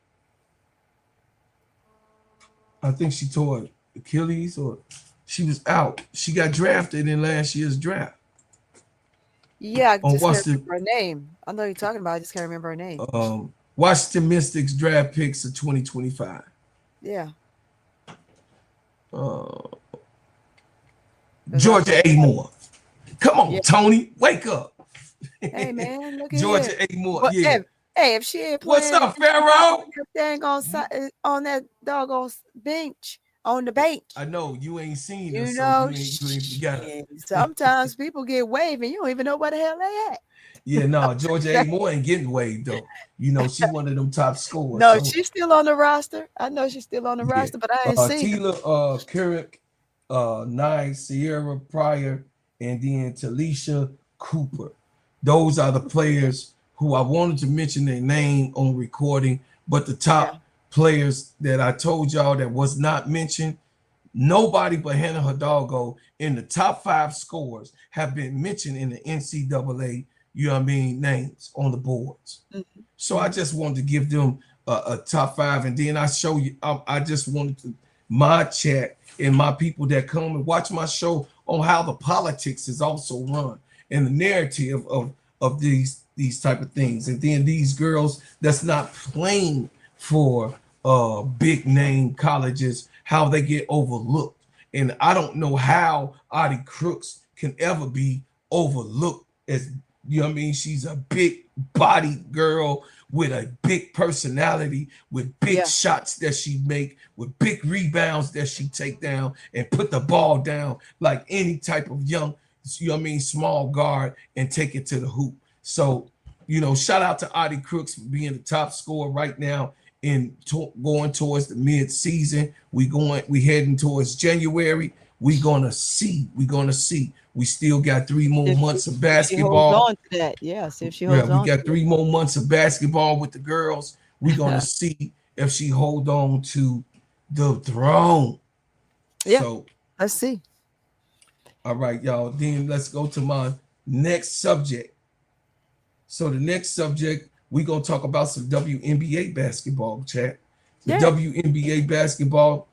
I think she tore Achilles or she was out. She got drafted in last year's draft. Yeah, I On just can't Washington, remember her name. I know you're talking about. I just can't remember her name. Washington Mystics draft picks of 2025. Yeah, Uh, because I Georgia know. A. Moore. Come on, Yeah. Tony, wake up. Hey man, look at here. Georgia A. Moore, But yeah. hey, if she ain't What's playing, up, if she not on Pharaoh? that dang on that doggone bench on the bench, I know you ain't seen her, you so know, you ain't forgot her. shit. Sometimes people get waved and you don't even know where the hell they at. Yeah, no, Georgia A. Moore ain't getting waived though. You know, she one of them top scorers. No, So she's still on the roster. I know she's still on the yeah. roster, but I ain't seen her. Tila Carrick, Nye Sierra Pryor, and then Talisha Cooper. Those are the players who I wanted to mention their name on recording, but the Yeah, top players that I told y'all that was not mentioned, nobody but Hannah Hidalgo in the top 5 scores have been mentioned in the NCAA, you know what I mean, names on the boards. So I hmm just wanted to give them a top 5, and then I show you. I just wanted to my chat and my people that come and watch my show on how the politics is also run and the narrative of these type of things, and then these girls that's not playing for big name colleges, how they get overlooked. And I don't know how Audie Crooks can ever be overlooked as, you know what I mean? She's a big body girl with a big personality, with big yeah, shots that she make, with big rebounds that she take down and put the ball down like any type of young, you know what I mean, small guard and take it to the hoop. So, you know, shout out to Audie Crooks for being the top scorer right now in going towards the mid-season. We heading towards January. We're gonna see. We still got 3 more if months of she holds basketball. on to that, yeah. See if she Yeah, holds we on got to 3 more months of basketball with the girls. We're gonna it. see if she hold on to the throne. Yeah, So, let's see. all right, y'all. Then let's go to my next subject. So the next subject, we're gonna talk about some WNBA basketball, chat. The Yeah, WNBA basketball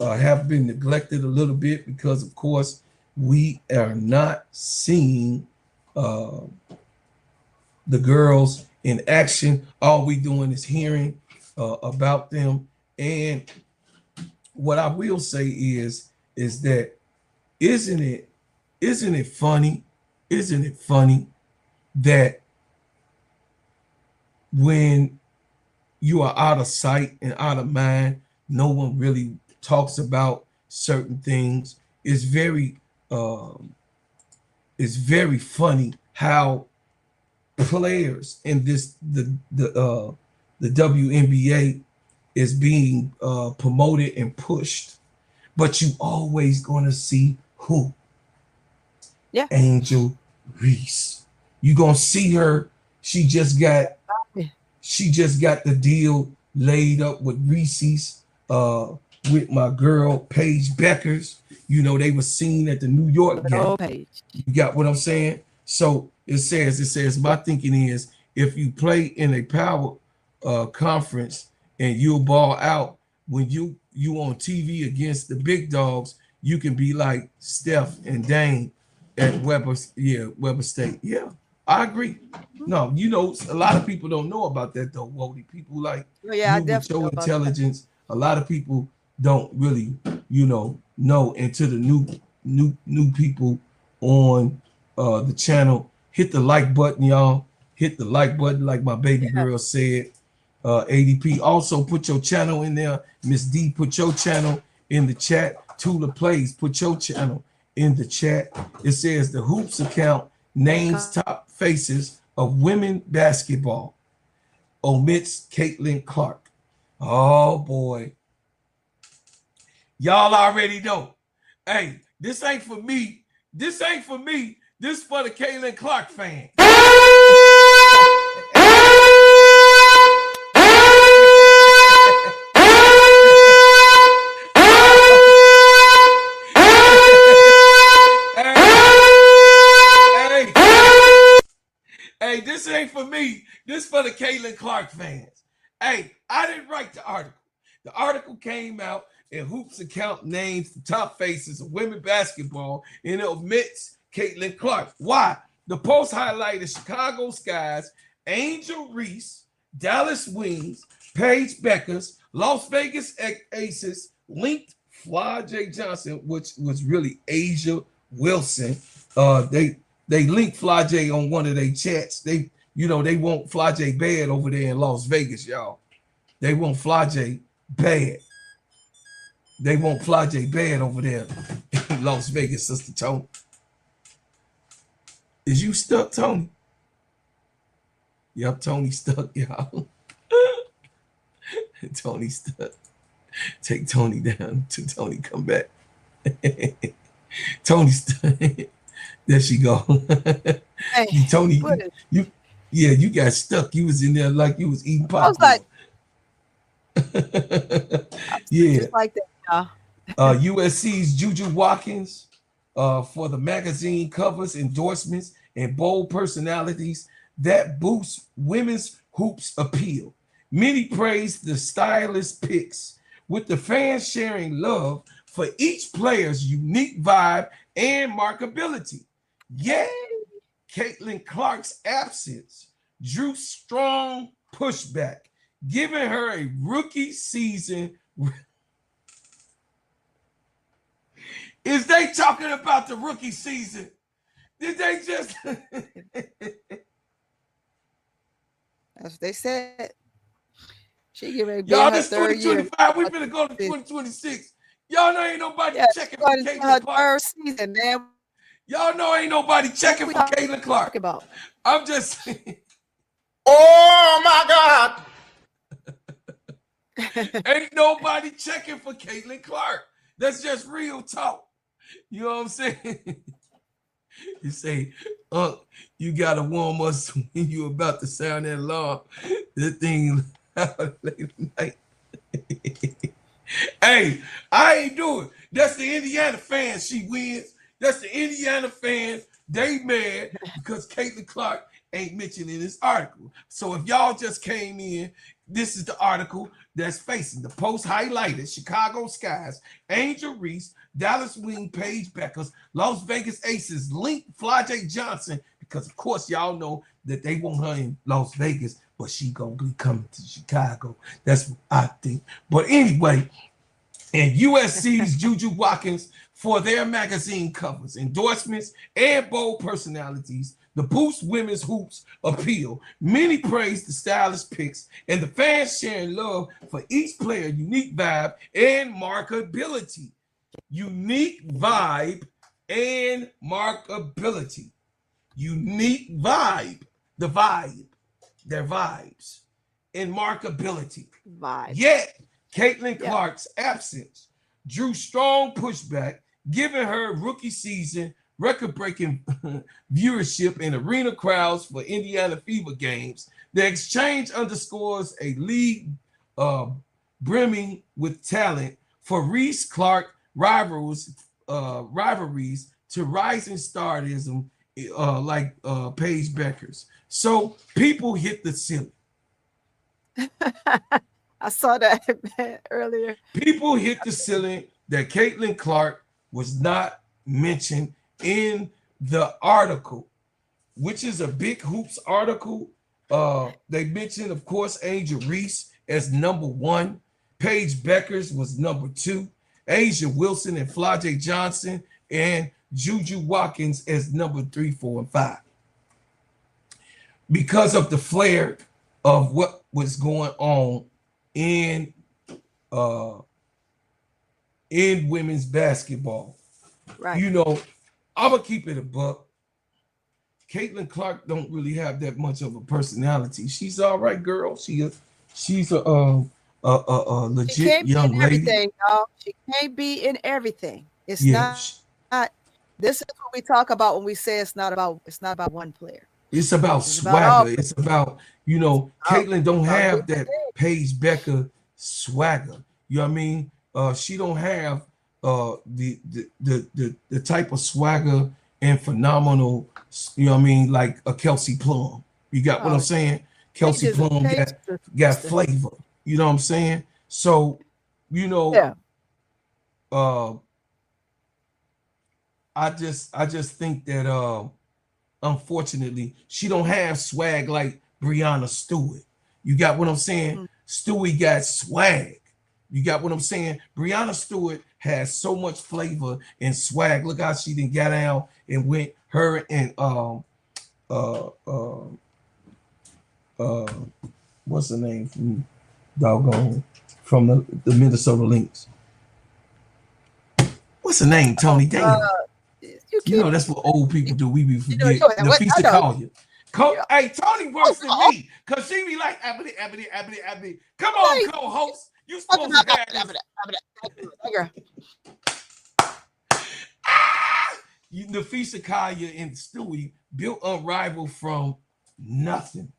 have been neglected a little bit because, of course, we are not seeing uh, the girls in action. All we doing is hearing about them. And what I will say is that isn't it isn't it funny? Isn't it funny that when you are out of sight and out of mind, no one really talks about certain things. Um, it's very funny how players in the WNBA is being promoted and pushed, but you always gonna see who? yeah. Angel Reese. You gonna see her. She just got Yeah. the deal laid up with Reese's, with my girl Paige Beckers. You know, they were seen at the New York Good game. old page. You got what I'm saying? So it says my thinking is if you play in a power conference and you'll ball out when you on TV against the big dogs, you can be like Steph and Dame at Weber State. Yeah, I agree. No, you know, a lot of people don't know about that though, Wody. People like Oh yeah, I you with definitely your know about that. intelligence, a lot of people don't really, know. And to the new people on the channel, hit the like button, y'all. Hit the like button, like my baby Yeah. girl said. ADP, also put your channel in there. Miss D, put your channel in the chat. Tula Plays, put your channel in the chat. It says the Hoops account names top faces of women basketball, omits Caitlin Clark. Oh boy, y'all already know. Hey, this ain't for me. This ain't for me. This for the Caitlin Clark fan. Hey, hey, for the Caitlin Clark fans. Hey, I didn't write the article. The article came out and Hoops account names the top faces of women basketball and it omits Caitlin Clark. Why? The post highlighted Chicago Sky's Angel Reese, Dallas Wings, Paige Beckers, Las Vegas Aces, linked Flajay Johnson, which was really Asia Wilson. They linked Flajay on one of their chats. They want Flajay bad over there in Las Vegas, y'all. They want Flajay bad. They want Flajay bad over there in Las Vegas, Sister Tony. Is you stuck, Tony? Yep, Tony stuck, y'all. Tony stuck. Take Tony down till Tony come back. Tony stuck. There she go. Hey, Tony, you got stuck. You was in there like you was eating popcorn. I was like, yeah. just like that, y'all. USC's Juju Watkins for the magazine covers, endorsements, and bold personalities that boost women's hoops appeal. Many praise the stylist picks, with the fans sharing love for each player's unique vibe and marketability. Yet, Caitlin Clark's absence drew strong pushback, giving her a rookie season. Is they talking about the rookie season? Did they just? That's what they said. She get ready to be Y'all, in her this third year. 2025, we finna go to 2026. Y'all know ain't nobody checking for Caitlin her Clark. third season, man. Y'all know ain't nobody checking for Caitlin Clark. About? I'm just saying. Oh my God. Ain't nobody checking for Caitlin Clark. That's just real talk. You know what I'm saying? You say, you gotta warm us when you about to sound that alarm. That thing late at night. Hey, I ain't doing. That's the Indiana fans. She wins. That's the Indiana fans. They mad because Caitlin Clark ain't mentioned in this article. So if y'all just came in, this is the article that's facing the post highlighted Chicago Skies, Angel Reese, Dallas Wing, Paige Beckers, Las Vegas Aces, link Flajay Johnson, because of course y'all know that they want her in Las Vegas, but she gonna be coming to Chicago. That's what I think. But anyway, and USC's Juju Watkins for their magazine covers, endorsements, and bold personalities, the boost women's hoops appeal. Many praise the stylist picks and the fans sharing love for each player, unique vibe and markability. Unique vibe and markability. Unique vibe, the vibe, their vibes, and markability. Vibe. Yet, Caitlin Clark's absence drew strong pushback, giving her rookie season record-breaking viewership in arena crowds for Indiana Fever games. The exchange underscores a league brimming with talent for Reese Clark rivalries to rising stardom like Paige Beckers. So people hit the ceiling. I saw that earlier. People hit the ceiling that Caitlin Clark was not mentioned in the article, which is a big hoops article. They mentioned, of course, Angel Reese as number 1. Paige Beckers was number 2. Asia Wilson and Flajay Johnson and Juju Watkins as number 3, 4, and 5. Because of the flair of what was going on in women's basketball. Right. You know, I'm gonna keep it a buck. Caitlin Clark don't really have that much of a personality. She's all right, girl. She's a legit young lady. Y'all. She can't be in everything. It's not. This is what we talk about when we say it's not about one player. It's about swagger. It's about, Caitlin don't have that Paige Becker swagger. You know what I mean? She don't have the type of swagger and phenomenal, like a Kelsey Plum. You got what I'm saying? Kelsey Plum got flavor. You know what I'm saying? So, you know, Yeah. I just think that unfortunately she don't have swag like Breonna Stewart. You got what I'm saying? Stewie got swag. You got what I'm saying? Breonna Stewart has so much flavor and swag. Look how she didn't get down and went her and what's the name from doggone from the Minnesota Lynx? What's the name, Tony? Damn. You know that's what old people do. We be forget. Nafisa Collier. Hey, Tony works than me because she be like, Abity. Come on, co-host. You supposed to have this. Nafisa Collier and Stewie built Unrivaled from nothing.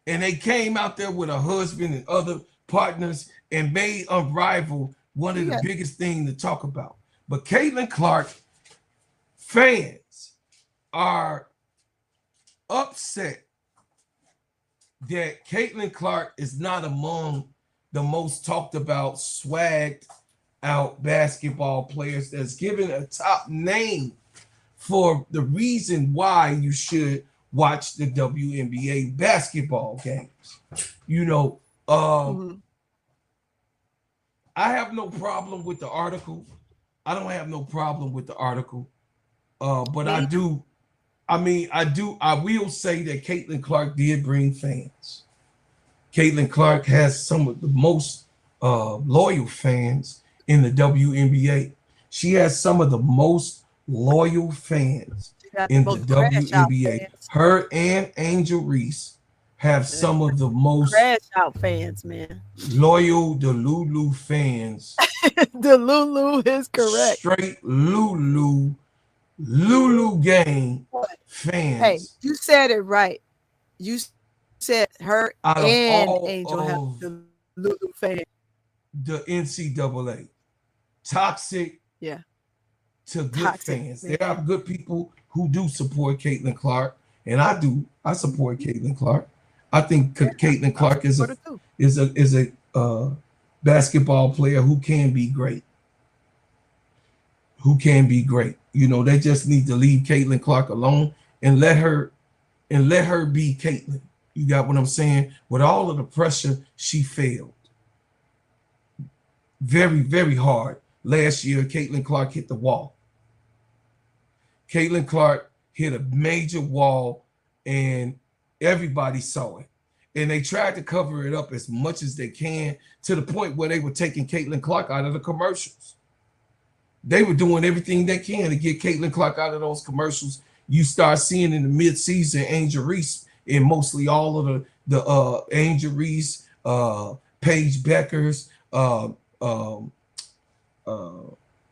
And they came out there with a husband and other partners and made Unrivaled one of the biggest things to talk about. But Caitlin Clark fans are upset that Caitlin Clark is not among the most talked about, swagged out basketball players that's given a top name for the reason why you should watch the WNBA basketball games. You know, I have no problem with the article. I don't have no problem with the article. But I will say that Caitlin Clark did bring fans. Caitlin Clark has some of the most loyal fans in the WNBA. She has some of the most loyal fans in the WNBA. Her and Angel Reese have some of the most crash out fans, man. Loyal Delulu fans. The Lulu is correct. Straight Lulu gang fans. Hey, you said it right. You said her and Angel have the Lulu fans. The NCAA. Toxic to good fans. There are good people who do support Caitlin Clark, and I do. I support Caitlin Clark. I think Caitlin Clark is a basketball player who can be great. You know, they just need to leave Caitlin Clark alone and let her be Caitlin. You got what I'm saying? With all of the pressure, she failed. Very, very hard. Last year, Caitlin Clark hit the wall. Caitlin Clark hit a major wall, and everybody saw it. And they tried to cover it up as much as they can to the point where they were taking Caitlin Clark out of the commercials. They were doing everything they can to get Caitlin Clark out of those commercials. You start seeing in the mid-season Angel Reese and mostly all of the Angel Reese, Paige Beckers,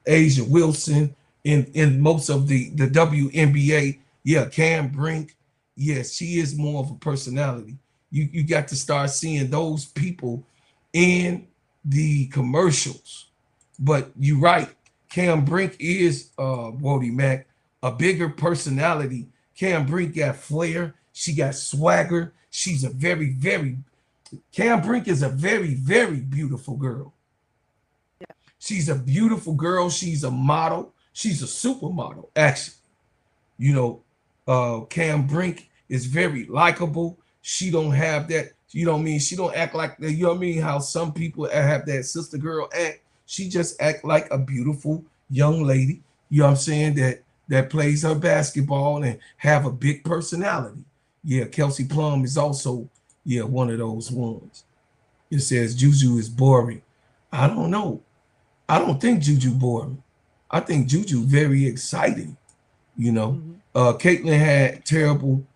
Asia Wilson, in most of the WNBA. Yeah, Cam Brink. Yes, she is more of a personality. You got to start seeing those people in the commercials. But you're right. Cam Brink is Wody Mack, a bigger personality. Cam Brink got flair. She got swagger. She's a Cam Brink is a very, very beautiful girl. Yeah. She's a beautiful girl. She's a model. She's a supermodel, actually. You know, Cam Brink is very likable. She don't have that, you know what I mean? She don't act like, you know what I mean? How some people have that sister girl act. She just act like a beautiful young lady, you know what I'm saying, that plays her basketball and have a big personality. Yeah, Kelsey Plum is also, one of those ones. It says Juju is boring. I don't know. I don't think Juju boring. I think Juju very exciting, you know. Caitlin had terrible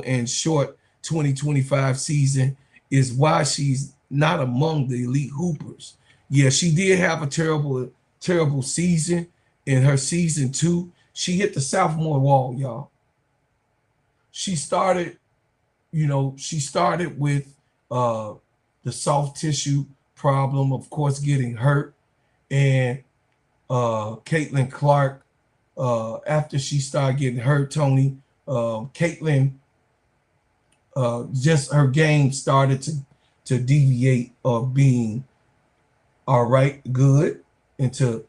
and short 2025 season is why she's not among the elite hoopers. Yeah, she did have a terrible season in her season 2. She hit the sophomore wall, y'all. She started with the soft tissue problem, of course, getting hurt. And Caitlin Clark, after she started getting hurt, Tony, Caitlin just her game started to deviate of being all right, good, into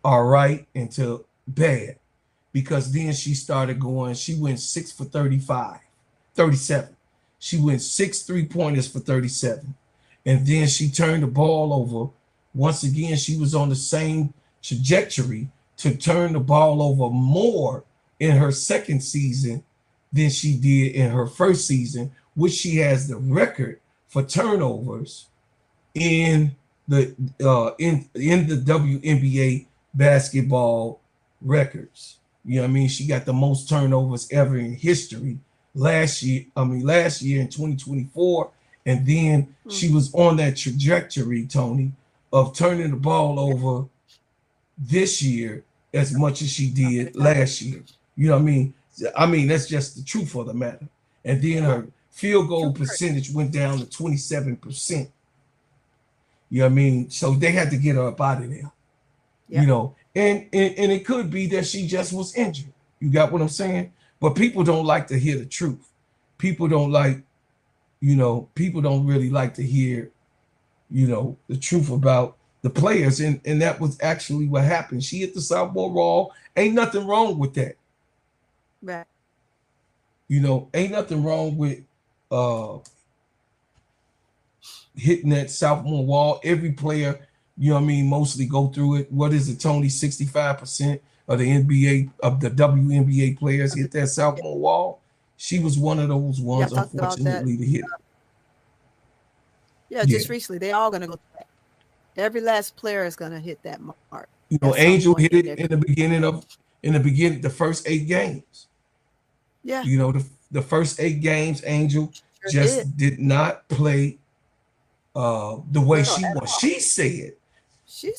all right, into bad. Because then she started going, she went 6 for 35, 37. She went 6 3-pointers for 37. And then she turned the ball over. Once again, she was on the same trajectory to turn the ball over more in her second season than she did in her first season, which she has the record for turnovers in the in the WNBA basketball records. You know what I mean? She got the most turnovers ever in history last year in 2024. And then she was on that trajectory, Tony, of turning the ball over this year as much as she did last year. You know what I mean? I mean, that's just the truth of the matter. And then her field goal percentage went down to 27%. You know what I mean? So they had to get her up out of there. Yep. You know, and it could be that she just was injured. You got what I'm saying? But people don't like to hear the truth. People don't like, people don't really like to hear, the truth about the players. And that was actually what happened. She hit the sophomore wall. Ain't nothing wrong with that. Right. Ain't nothing wrong with hitting that sophomore wall. Every player, mostly go through it. What is it, Tony? 65% of the NBA, of the WNBA players hit that sophomore wall. She was one of those ones, unfortunately, to hit. Yeah, just recently, they all gonna go through that. Every last player is gonna hit that mark. Angel hit it in the beginning, the first 8 games. Yeah. The first 8 games, Angel did not play the way she was. She said,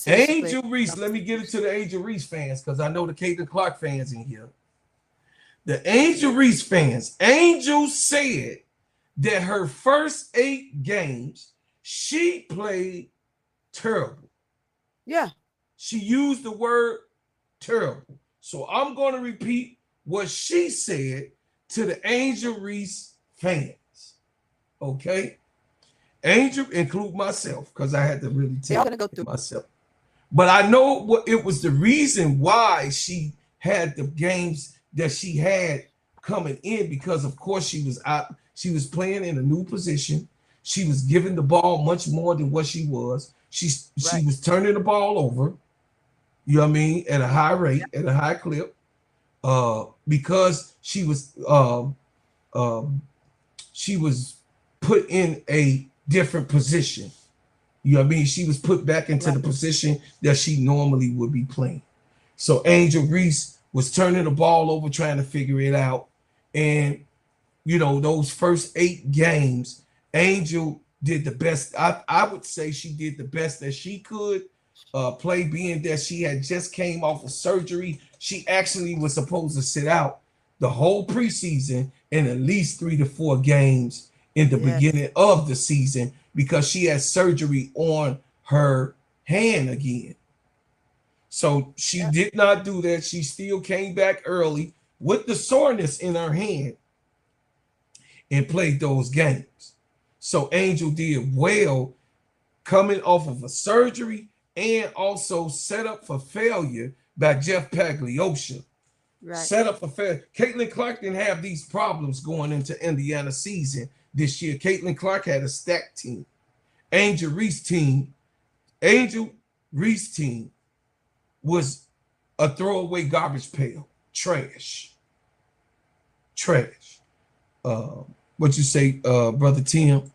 Angel Reese, let me get it to the Angel Reese fans, because I know the Caitlin Clark fans in here. The Angel Reese fans, Angel said that her first 8 games, she played terrible. Yeah. She used the word terrible. So I'm going to repeat what she said to the Angel Reese fans. Okay? Angel, include myself, because I had to really tell myself. But I know what it was, the reason why she had the games that she had coming in, because of course she was playing in a new position. She was giving the ball much more than what she was. She was turning the ball over, you know what I mean, at a high rate, at a high clip, because she was put in a different position. You know what I mean? She was put back into the position that she normally would be playing. So Angel Reese was turning the ball over, trying to figure it out. And, those first 8 games, Angel did the best. I would say she did the best that she could play, being that she had just came off of surgery. She actually was supposed to sit out the whole preseason and at least 3 to 4 games in the beginning of the season, because she had surgery on her hand again. So she did not do that. She still came back early with the soreness in her hand and played those games. So Angel did well coming off of a surgery and also set up for failure by Jeff Pagliosha. Right. Set up for failure. Caitlin Clark didn't have these problems going into Indiana season this year. Caitlin Clark had a stacked team. Angel Reese team was a throwaway garbage pail. Trash. What you say, Brother Tim?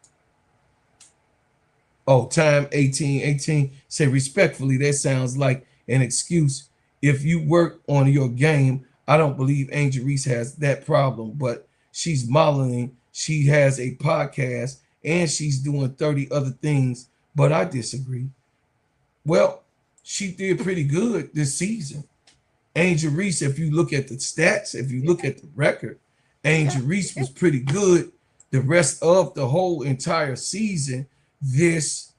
Oh, time 18. Say respectfully, that sounds like an excuse. If you work on your game, I don't believe Angel Reese has that problem, but she's modeling. She has a podcast and she's doing 30 other things, but I disagree. Well, she did pretty good this season. Angel Reese, if you look at the stats, if you look at the record, Angel Reese was pretty good the rest of the whole entire season this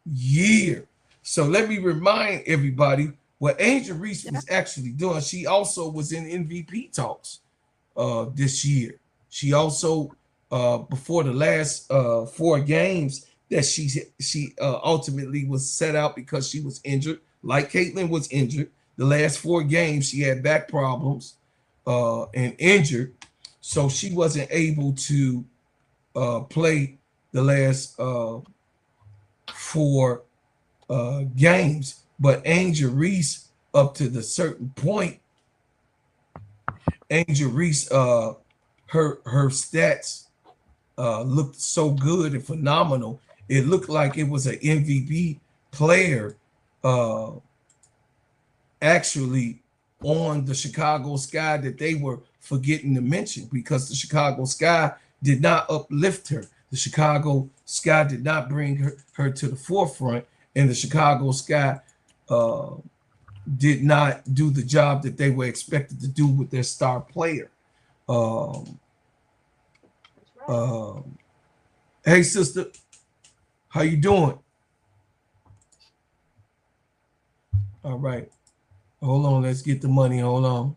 year. So let me remind everybody what Angel Reese was actually doing. She also was in MVP talks this year. She also before the last 4 games that she ultimately was set out because she was injured. Like Caitlin was injured. The last 4 games she had back problems and injured, so she wasn't able to play the last 4 games. But Angel Reese, up to the certain point, Angel Reese, her stats looked so good and phenomenal. It looked like it was an MVP player actually on the Chicago Sky that they were forgetting to mention, because the Chicago Sky did not uplift her. The Chicago Sky did not bring her to the forefront, and the Chicago Sky did not do the job that they were expected to do with their star player. Hey, sister, how you doing? All right. Hold on. Let's get the money. Hold on.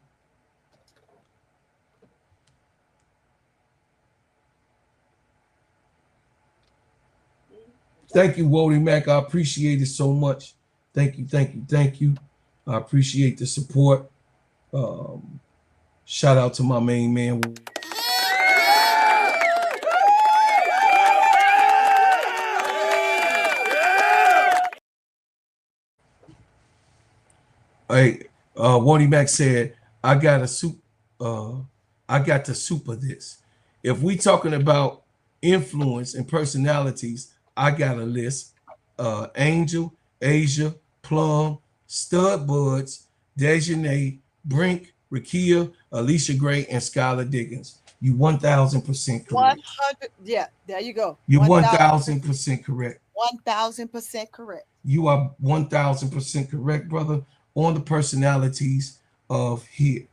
Thank you, Wody Mac. I appreciate it so much. Thank you, thank you, thank you. I appreciate the support. Shout out to my main man. Hey, Wody Mac said, I got to super this. If we talking about influence and personalities, I got a list. Angel, Asia, Plum, Stud Buds, Dejanay, Brink, Rakia, Alicia Gray, and Skylar Diggins. You 1,000% correct. 100. Yeah, there you go. You 1,000% correct. 1,000% correct. You are 1,000% correct, brother. On the personalities of here,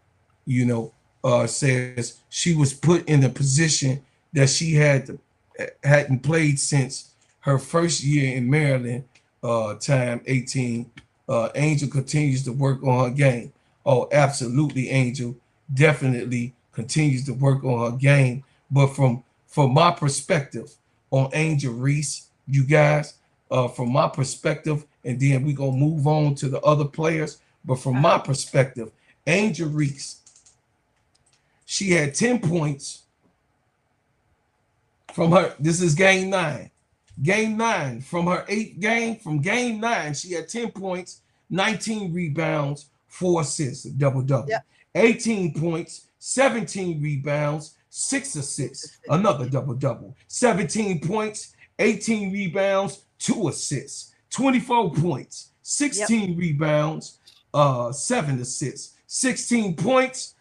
says she was put in a position that she hadn't played since her first year in Maryland, time 18. Angel continues to work on her game. Oh, absolutely, Angel definitely continues to work on her game. But from my perspective on Angel Reese, you guys, from my perspective, and then we're going to move on to the other players. But from my perspective, Angel Reese, she had 10 points from her. This is game 9. Game 9 from her 8th game. From game 9, she had 10 points, 19 rebounds, 4 assists, double-double. Yep. 18 points, 17 rebounds, 6 assists, another double-double. 17 points, 18 rebounds, 2 assists. 24 points, 16 rebounds, 7 assists. 16 points,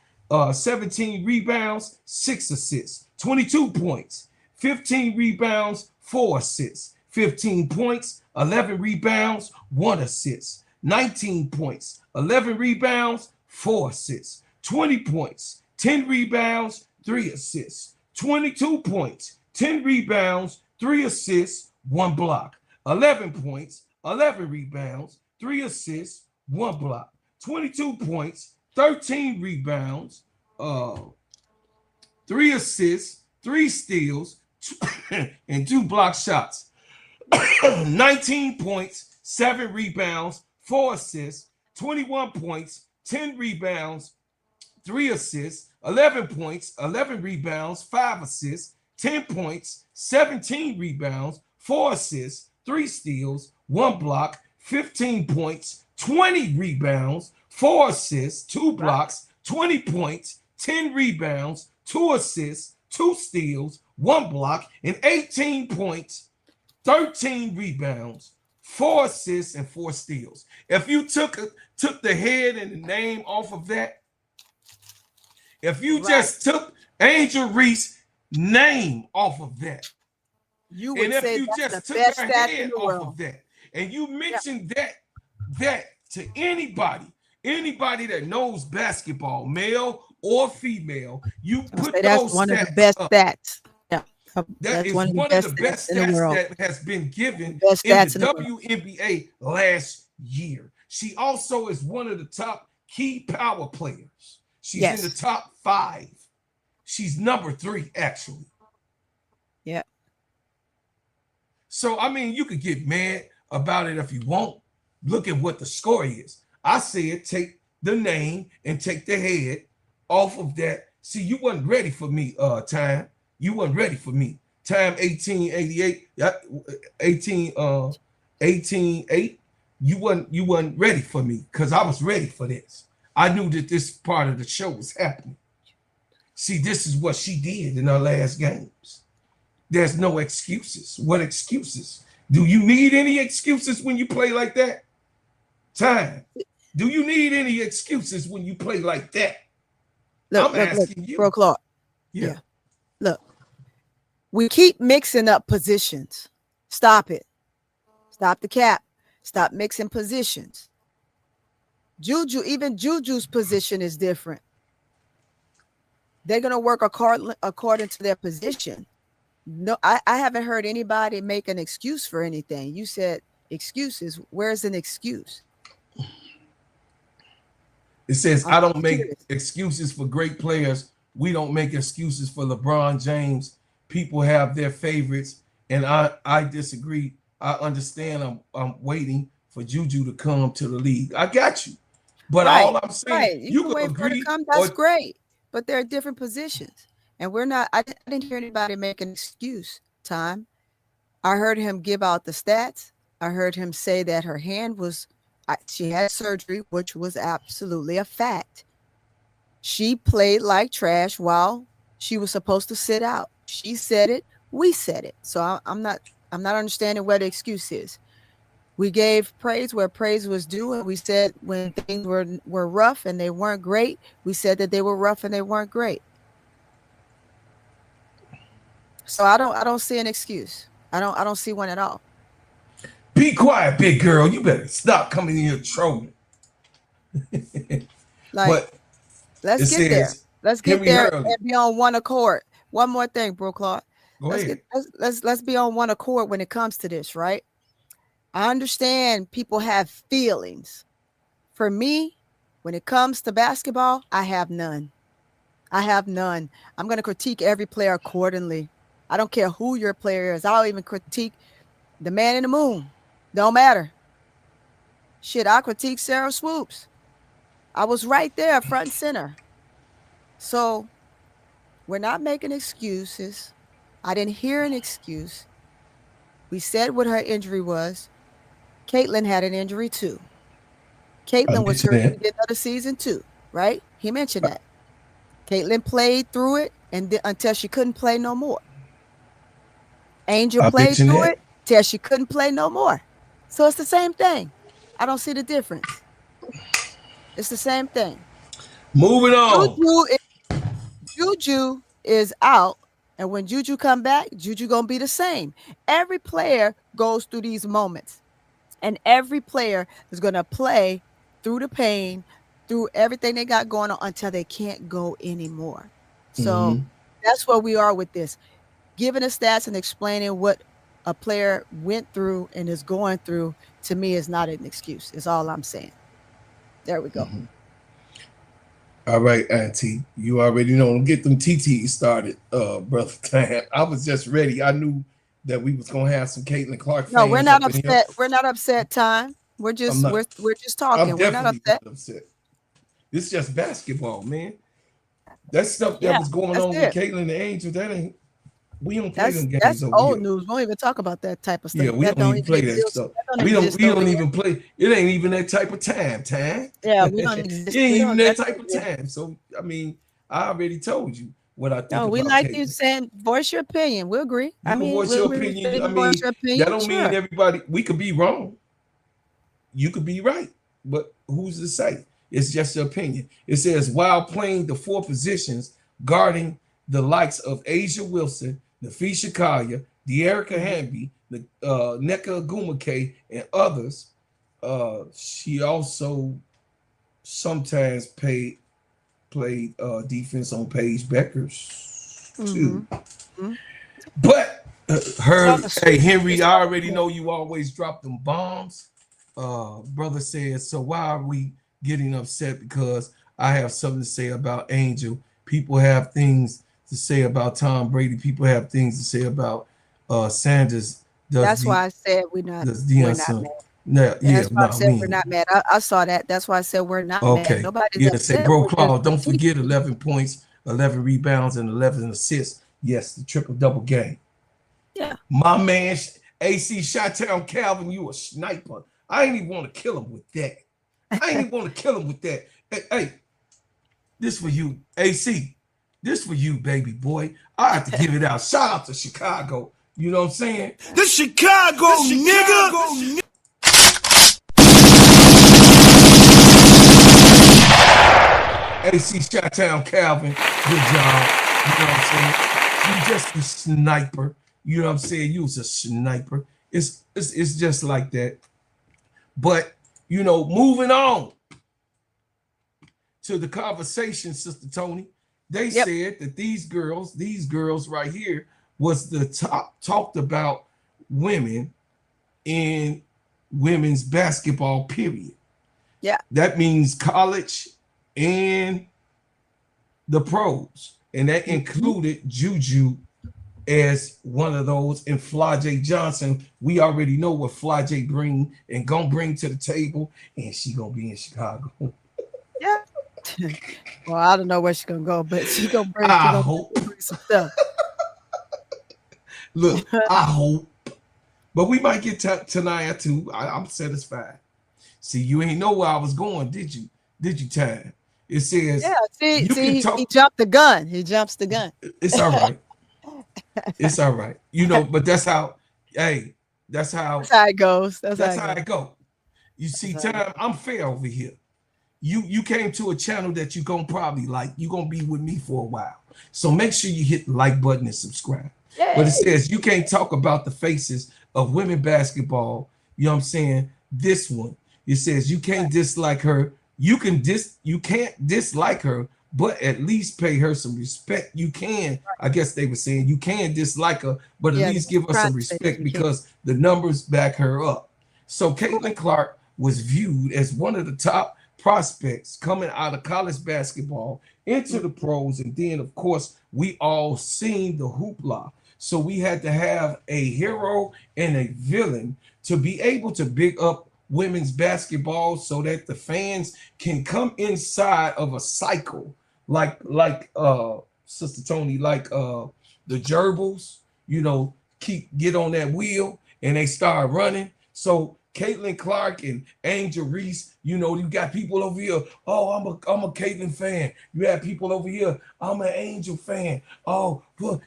17 rebounds, 6 assists. 22 points, 15 rebounds, 4 assists. 15 points, 11 rebounds, 1 assist. 19 points, 11 rebounds, 4 assists. 20 points, 10 rebounds, 3 assists. 22 points, 10 rebounds, 3 assists, 1 block. 11 points, 11 rebounds, 3 assists, 1 block. 22 points, 13 rebounds, 3 assists, 3 steals, and 2 block shots. 19 points, 7 rebounds, 4 assists, 21 points, 10 rebounds, 3 assists, 11 points, 11 rebounds, 5 assists, 10 points, 17 rebounds, 4 assists, 3 steals, 1 block, 15 points, 20 rebounds, 4 assists, 2 blocks, 20 points, 10 rebounds, 2 assists, 2 steals, 1 block, and 18 points, 13 rebounds, 4 assists, and 4 steals. If you took the head and the name off of that, if you just took Angel Reese's name off of that, you would say you just took her head off of that, and you mentioned that to anybody that knows basketball, male or female, you put that's one of the best stats. Yeah. That is one of the best stats that has been given in the WNBA last year. She also is one of the top key power players. She's in the top 5. She's number 3, actually. So, I mean, you could get mad about it if you want. Look at what the score is. I said take the name and take the head off of that. See, you wasn't ready for me, time. You wasn't ready for me. Time 1888, 18 you wasn't ready for me because I was ready for this. I knew that this part of the show was happening. See, this is what she did in her last games. There's no excuses. What excuses? Do you need any excuses when you play like that? Time. Do you need any excuses when you play like that? I'm asking you. Bro Clark. Yeah. Look, we keep mixing up positions. Stop it. Stop the cap. Stop mixing positions. Even Juju's position is different. They're going to work according to their position. No, I haven't heard anybody make an excuse for anything. You said excuses. Where's an excuse? It says, I don't make excuses for great players. We don't make excuses for LeBron James. People have their favorites, and I disagree. I understand. I'm waiting for Juju to come to the league. I got you. But all I'm saying, you can agree. That's great. But there are different positions. And we're not, I didn't hear anybody make an excuse, Time. I heard him give out the stats. I heard him say that her hand she had surgery, which was absolutely a fact. She played like trash while she was supposed to sit out. She said it. We said it. So I'm not understanding what the excuse is. We gave praise where praise was due, and we said when things were rough and they weren't great, we said that they were rough and they weren't great. So I don't see an excuse. I don't see one at all. Be quiet, big girl. You better stop coming in here trolling. Let's get there. Let's get there and be on one accord. One more thing, bro, Clark. Let's be on one accord when it comes to this, right? I understand people have feelings. For me, when it comes to basketball, I have none. I'm going to critique every player accordingly. I don't care who your player is. I'll even critique the man in the moon. Don't matter. Shit, I critique Sarah Swoops. I was right there, front and center. So we're not making excuses. I didn't hear an excuse. We said what her injury was. Caitlin had an injury too. Caitlin was hurt at the beginning of the season too, right? He mentioned that. Caitlin played through it until she couldn't play no more. Angel played through it till she couldn't play no more. So it's the same thing. I don't see the difference. It's the same thing. Moving on. Juju is out, and when Juju come back, Juju gonna be the same. Every player goes through these moments, and every player is gonna play through the pain, through everything they got going on until they can't go anymore. So that's where we are with this. Giving the stats and explaining what a player went through and is going through, to me, is not an excuse. Is all I'm saying. There we go. All right, Auntie. You already know. Get them TTs started, brother. I was just ready. I knew that we was gonna have some Caitlin Clark. No, we're not upset. We're not upset, Time. We're just talking. We're not upset. This is just basketball, man. That stuff that was going on with Caitlin and Angel, that ain't. We don't play them games. That's over old here. News. We don't even talk about that type of stuff. Yeah, we don't even play that stuff. We don't even play. It ain't even that type of time. Yeah, we don't exist. It ain't even that type of time. So I mean, I already told you what I think. No, we like you saying voice your opinion. We agree. Voice your opinion. That don't mean everybody. We could be wrong. You could be right, but who's to say? It's just your opinion. It says while playing the four positions, guarding the likes of Asia Wilson, Nafisha Collier, De'Erica Hamby, Nneka Ogwumike, and others. She also sometimes played defense on Paige Beckers too. But hey, Henry, I already know you always drop them bombs. Brother says, so why are we getting upset? Because I have something to say about Angel. People have things to say about Tom Brady. People have things to say about Sanders. Does That's the why I said does we're Deion not son? mad. No, yeah, That's why I no, said me we're either. not mad. I saw that. That's why I said we're not mad. Okay. Nobody's Yeah, say upset. bro We're just Claude, don't critiquing. forget 11 points, 11 rebounds, and 11 assists. Yes, the triple double game. Yeah. My man, AC Chi-Town Calvin, you a sniper. I ain't even want to kill him with that. I ain't even want to kill him with that. Hey, this for you, AC. This for you, baby boy. I have to give it out. Shout out to Chicago. You know what I'm saying? The Chicago, nigga. AC Chi-Town Calvin, good job. You know what I'm saying? You just a sniper. You know what I'm saying? You was a sniper. It's just like that. But moving on to the conversation, Sister Tony, they Yep. said that these girls right here was the top talked about women in women's basketball, period. Yeah. That means college and the pros. And that included Juju as one of those, and Flajay Johnson. We already know what Flajay gonna bring to the table, and she gonna be in Chicago. Yeah. Well, I don't know where she's gonna go, but she gonna I hope. bring some stuff. Look, I hope. But we might get Tanaya too. I'm satisfied. See, you ain't know where I was going, did you? Did you, Time? It says Yeah. you can talk. He jumped the gun. He jumps the gun. It's all right. It's all right. But that's how. Hey, that's how. That's how it goes. That's how it go. You see, That's how it Time, I'm fair over here. You came to a channel that you gonna probably like. You gonna be with me for a while. So make sure you hit the like button and subscribe. Yay. But it says you can't talk about the faces of women basketball. You know what I'm saying? This one. It says you can't dislike her. You can't dislike her, but at least pay her some respect. You can, I guess they were saying you can dislike her, but at least give her some respect because the numbers back her up. So Caitlin Clark was viewed as one of the top prospects coming out of college basketball into the pros, and then of course we all seen the hoopla. So we had to have a hero and a villain to be able to big up women's basketball so that the fans can come inside of a cycle like Sister Tony, like the gerbils, get on that wheel and they start running. So Caitlin Clark and Angel Reese, you got people over here. Oh, I'm a Caitlin fan. You have people over here. I'm an Angel fan. Oh,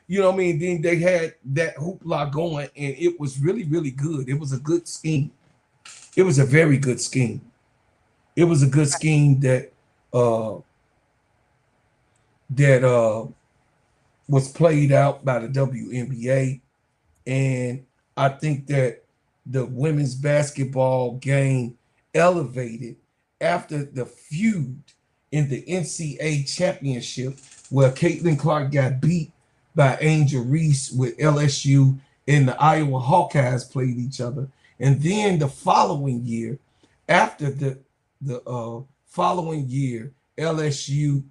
you know what I mean? Then they had that hoopla going, and it was really, really good. It was a good scheme. It was a very good scheme. It was a good scheme that was played out by the WNBA, and I think that the women's basketball game elevated after the feud in the NCAA championship where Caitlin Clark got beat by Angel Reese with LSU, and the Iowa Hawkeyes played each other. And then the following year, after the following year, LSU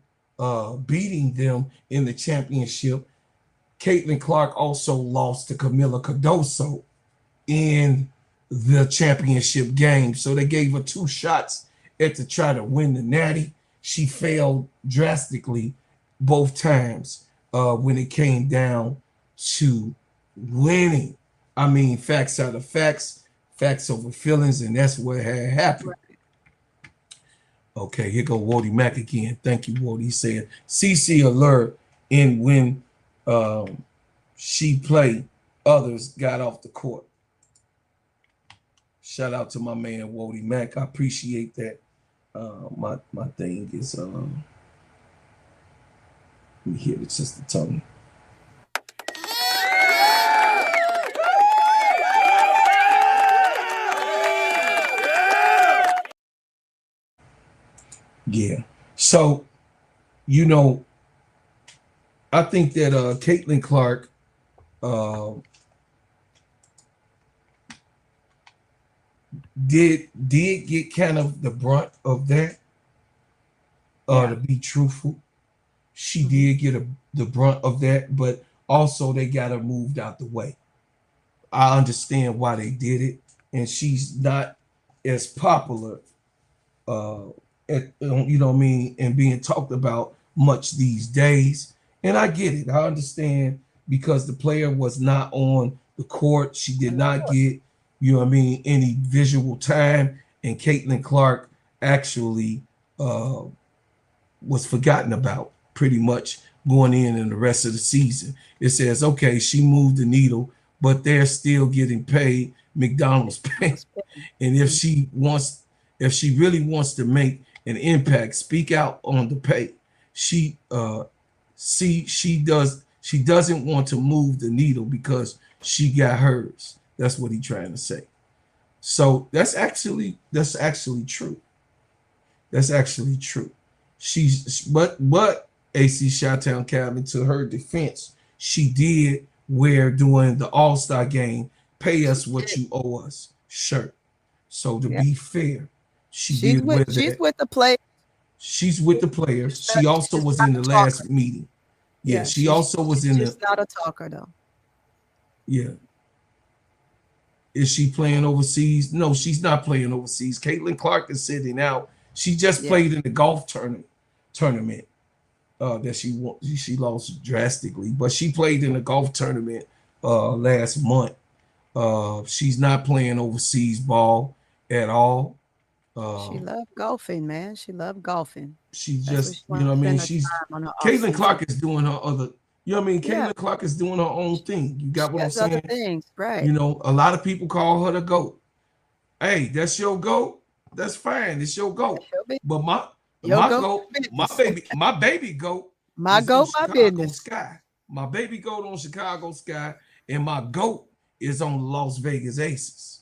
beating them in the championship, Caitlin Clark also lost to Camila Cardoso in the championship game. So they gave her 2 shots to try to win the Natty. She failed drastically both times when it came down to winning. I mean, facts are the facts, facts over feelings, and that's what had happened. Okay, here go Wody Mack again. Thank you, Wody. He said, CC alert in when she played, others got off the court. Shout out to my man Wody Mack. I appreciate that. My thing is let me hear it, Sister Tony. Yeah. So, I think that Caitlin Clark did get kind of the brunt of that. To be truthful, she did get the brunt of that, but also they got her moved out the way. I understand why they did it, and she's not as popular, uh, you know what I mean, and being talked about much these days. And I get it. I understand because the player was not on the court. She did not get, you know what I mean, any visual time. And Caitlin Clark actually uh, was forgotten about pretty much going in the rest of the season. It says, okay, she moved the needle, but they're still getting paid McDonald's pay. And if she really wants to make an impact, speak out on the pay. She she doesn't want to move the needle because she got hers. That's what he's trying to say. So that's actually true. That's actually true. She's but AC Chi-Town Cabin, to her defense, she did wear during the All-Star game, pay us what you owe us shirt. So to be fair, she's did wear that. She's with the play. She's with the players. She also was in the last meeting. Yeah, she also was in the. She's not a talker though. Yeah. Is she playing overseas? No, she's not playing overseas. Caitlin Clark is sitting out. She just played in the golf tournament that she lost drastically, but she played in the golf tournament last month. She's not playing overseas ball at all. She loved golfing, man. She loved golfing. She just, you know what I mean? She's Caitlin Clark is doing her other, you know what I mean? Caitlin Clark is doing her own thing. You got what I'm saying? Other things, right. You know, a lot of people call her the GOAT. Hey, that's your GOAT. That's fine. It's your GOAT. But my baby GOAT. My GOAT, my business. Sky. My baby GOAT on Chicago Sky, and my GOAT is on the Las Vegas Aces.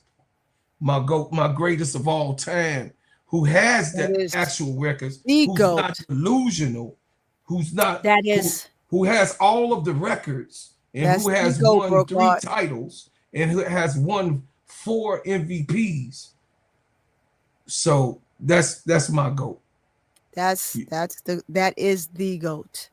My GOAT, my greatest of all time, who has that actual records, who's GOAT. Not delusional, who's not that is who has all of the records, and who has won 3 titles, and who has won 4 MVPs. So that's my GOAT. That is the GOAT.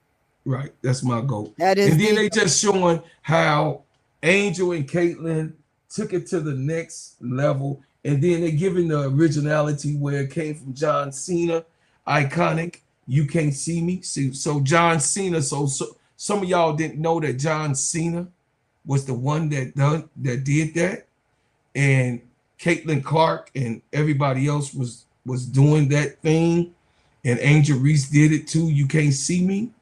Right, that's my GOAT. That is, and then they just showing how Angel and Caitlin took it to the next level, and then they giving the originality where it came from John Cena, iconic. You can't see me. So John Cena. So some of y'all didn't know that John Cena was the one that did that, and Caitlin Clark and everybody else was doing that thing, and Angel Reese did it too. You can't see me,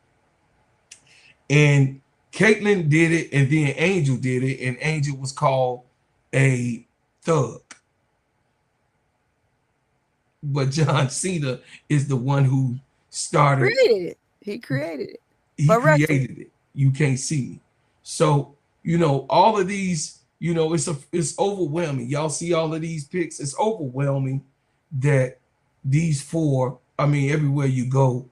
and Caitlin did it, and then Angel did it, and Angel was called a thug. But John Cena is the one who started. He created it. He created it. You can't see me. So, you know, all of these, you know, it's overwhelming. Y'all see all of these pics. It's overwhelming that these 4, I mean, everywhere you go,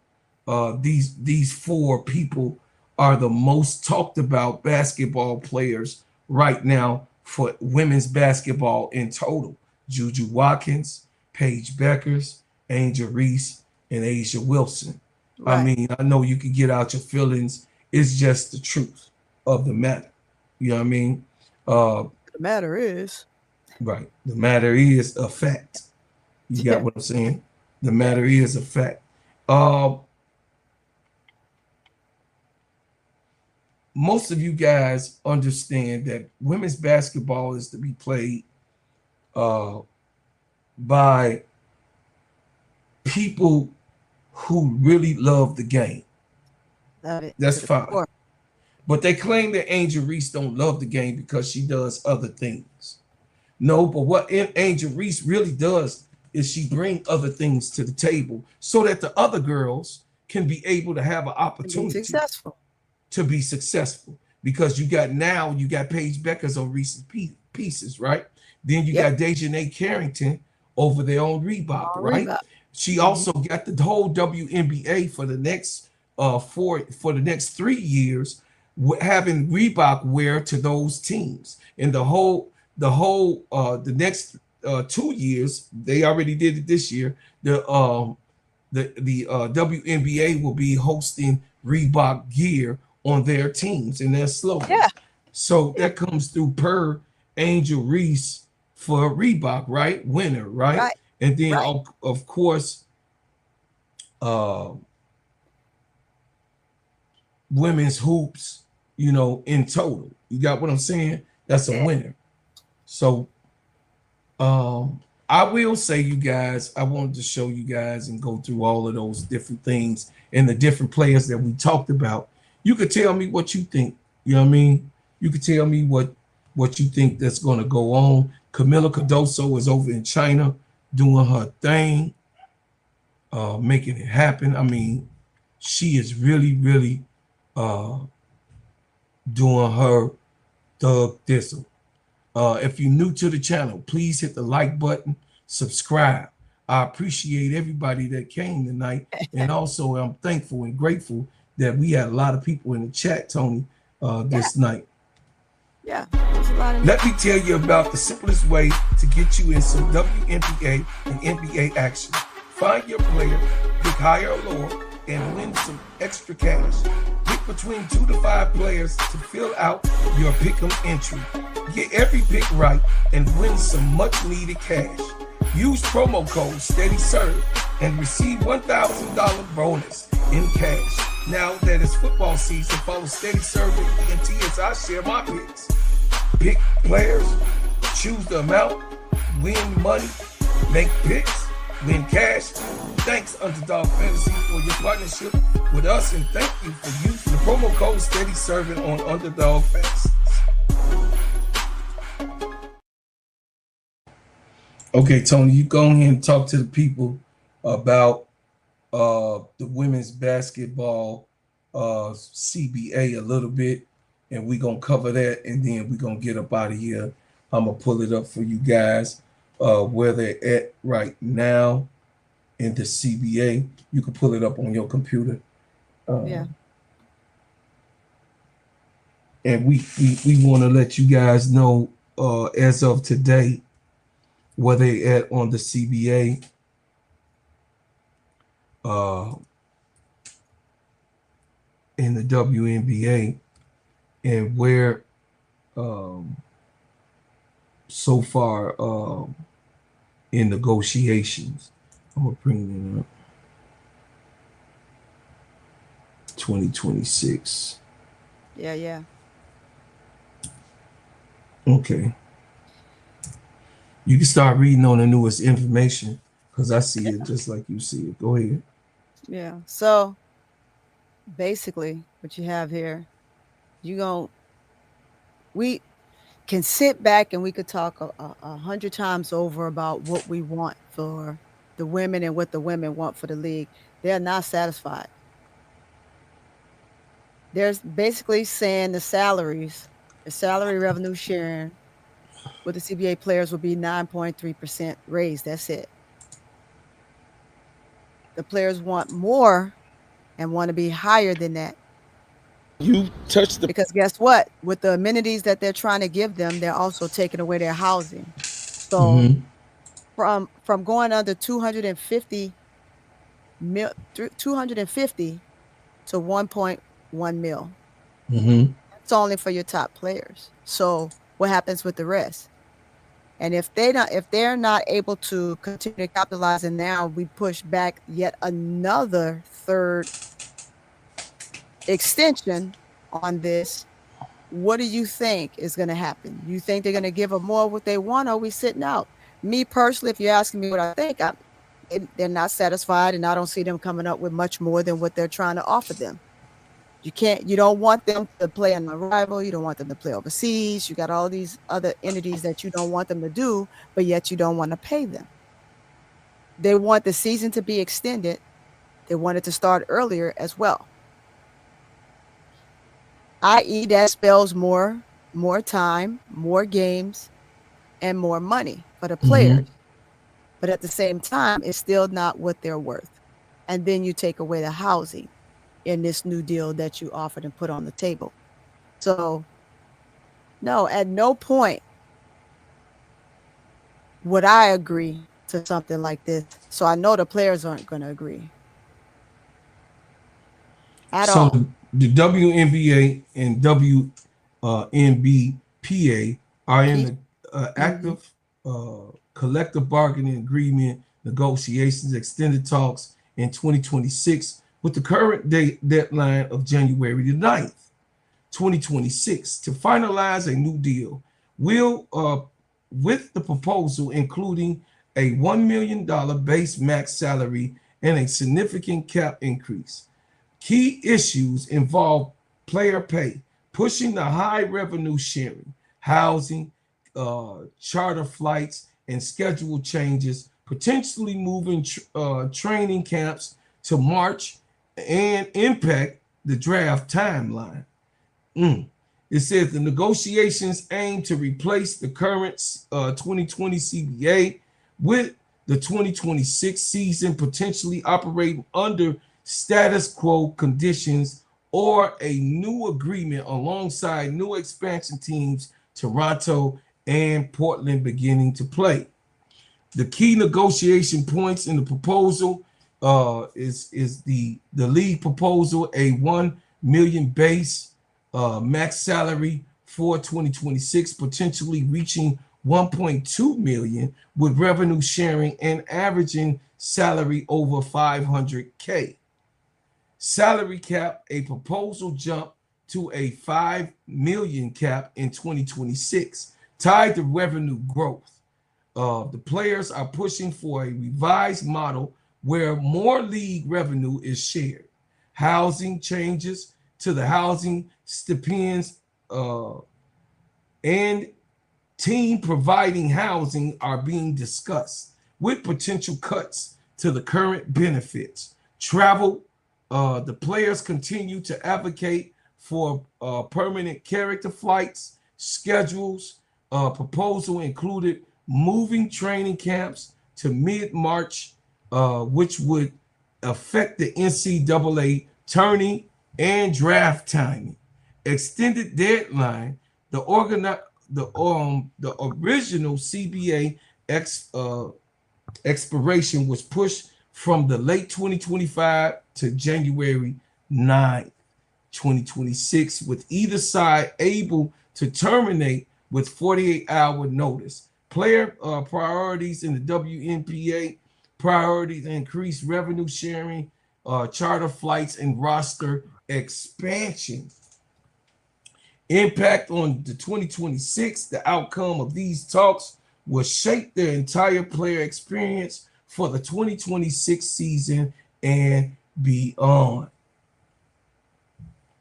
these 4 people are the most talked about basketball players right now for women's basketball in total. Juju Watkins, Paige Beckers, Angel Reese, and Asia Wilson. Right. I mean, I know you can get out your feelings. It's just the truth of the matter. You know what I mean? The matter is. Right. The matter is a fact. You got what I'm saying? The matter is a fact. Most of you guys understand that women's basketball is to be played by people who really love the game. Love it. That's fine. But they claim that Angel Reese don't love the game because she does other things. No, but what Angel Reese really does is she bring other things to the table so that the other girls can be able to have an opportunity to be successful. Because you got Paige Beckers on Reese's Pieces, right? Then you got Dejanay Carrington over there on Reebok, right? She also got the whole WNBA for the next for the next 3 years, having Reebok wear to those teams. And the next 2 years, they already did it this year. The WNBA will be hosting Reebok gear on their teams and their slogan. So that comes through per Angel Reese for Reebok, right? Winner, right? Right. And then Right. of course, uh, women's hoops, you know, in total. You got what I'm saying? That's a Yeah. winner. So I will say, you guys, I wanted to show you guys and go through all of those different things and the different players that we talked about. You could tell me what you think. You know what I mean? You could tell me what you think that's going to go on. Camila Cardoso is over in China doing her thing, making it happen. I mean, she is really, really uh, doing her thug thistle. If you're new to the channel, please hit the like button, subscribe. I appreciate everybody that came tonight. And also, I'm thankful and grateful that we had a lot of people in the chat, Tony, this night. Yeah. There's a lot of Let me tell you about the simplest way to get you in some WNBA and NBA action. Find your player, pick higher or lower, and win some extra cash. Pick between 2 to 5 players to fill out your pick'em entry. Get every pick right and win some much needed cash. Use promo code SteadyServe and receive $1,000 bonus in cash. Now that it's football season, follow SteadyServe and ENT as I share my picks. Pick players, choose the amount, win money, make picks, win cash. Thanks, Underdog Fantasy, for your partnership with us, and thank you for using the promo code SteadyServing on Underdog Fantasy. Okay, Tony, you go ahead and talk to the people about the women's basketball CBA a little bit, and we're going to cover that, and then we're going to get up out of here. I'm going to pull it up for you guys where they're at right now in the CBA. You can pull it up on your computer. yeah. And we want to let you guys know as of today where they at on the CBA. In the WNBA, and where so far in negotiations. I'm gonna bring it up. 2026. Yeah. Okay. You can start reading on the newest information because I see it just like you see it. Go ahead. Yeah. So basically what you have here, we can sit back and we could talk 100 times over about what we want for the women and what the women want for the league. They're not satisfied. They're basically saying the salary revenue sharing with the CBA players will be 9.3% raised. That's it. The players want more and want to be higher than that. You touched the Because guess what? With the amenities that they're trying to give them, they're also taking away their housing. So from going under 250 to 1.1 mil. It's only for your top players. So what happens with the rest? And if they're not able to continue to capitalize, and now we push back yet another third extension on this, what do you think is going to happen? You think they're going to give them more what they want, or are we sitting out? Me personally, if you're asking me what I think, they're not satisfied, and I don't see them coming up with much more than what they're trying to offer them. You don't want them to play on a rival. You don't want them to play overseas. You got all these other entities that you don't want them to do, but yet you don't want to pay them. They want the season to be extended. They want it to start earlier as well. i.e. that spells more time, more games, and more money for the players. But at the same time, it's still not what they're worth. And then you take away the housing in this new deal that you offered and put on the table. So no, at no point would I agree to something like this. So I know the players aren't going to agree at all. So the WNBA and WNBPA are in active collective bargaining agreement negotiations extended talks in 2026 with the current deadline of January the 9th, 2026 to finalize a new deal. With the proposal including a $1 million base max salary and a significant cap increase. Key issues involve player pay, pushing the high revenue sharing, housing, charter flights, and schedule changes, potentially moving training camps to March and impact the draft timeline. It says the negotiations aim to replace the current 2020 CBA with the 2026 season, potentially operating under status quo conditions or a new agreement alongside new expansion teams, Toronto and Portland beginning to play. The key negotiation points in the proposal is the league proposal, a $1 million base max salary for 2026, potentially reaching 1.2 million with revenue sharing and averaging salary over 500K. Salary cap, a proposal jump to a 5 million cap in 2026, tied to revenue growth. The players are pushing for a revised model where more league revenue is shared. Housing changes to the housing stipends and team providing housing are being discussed, with potential cuts to the current benefits. Travel, the players continue to advocate for permanent character flights. Schedules, proposal included moving training camps to mid-March, which would affect the NCAA tourney and draft timing. Extended deadline, the original CBA expiration was pushed from the late 2025 to January 9, 2026, with either side able to terminate with 48-hour notice. Player priorities in the WNBA, priorities increase revenue sharing, charter flights, and roster expansion. Impact on the 2026, the outcome of these talks will shape the entire player experience for the 2026 season and beyond.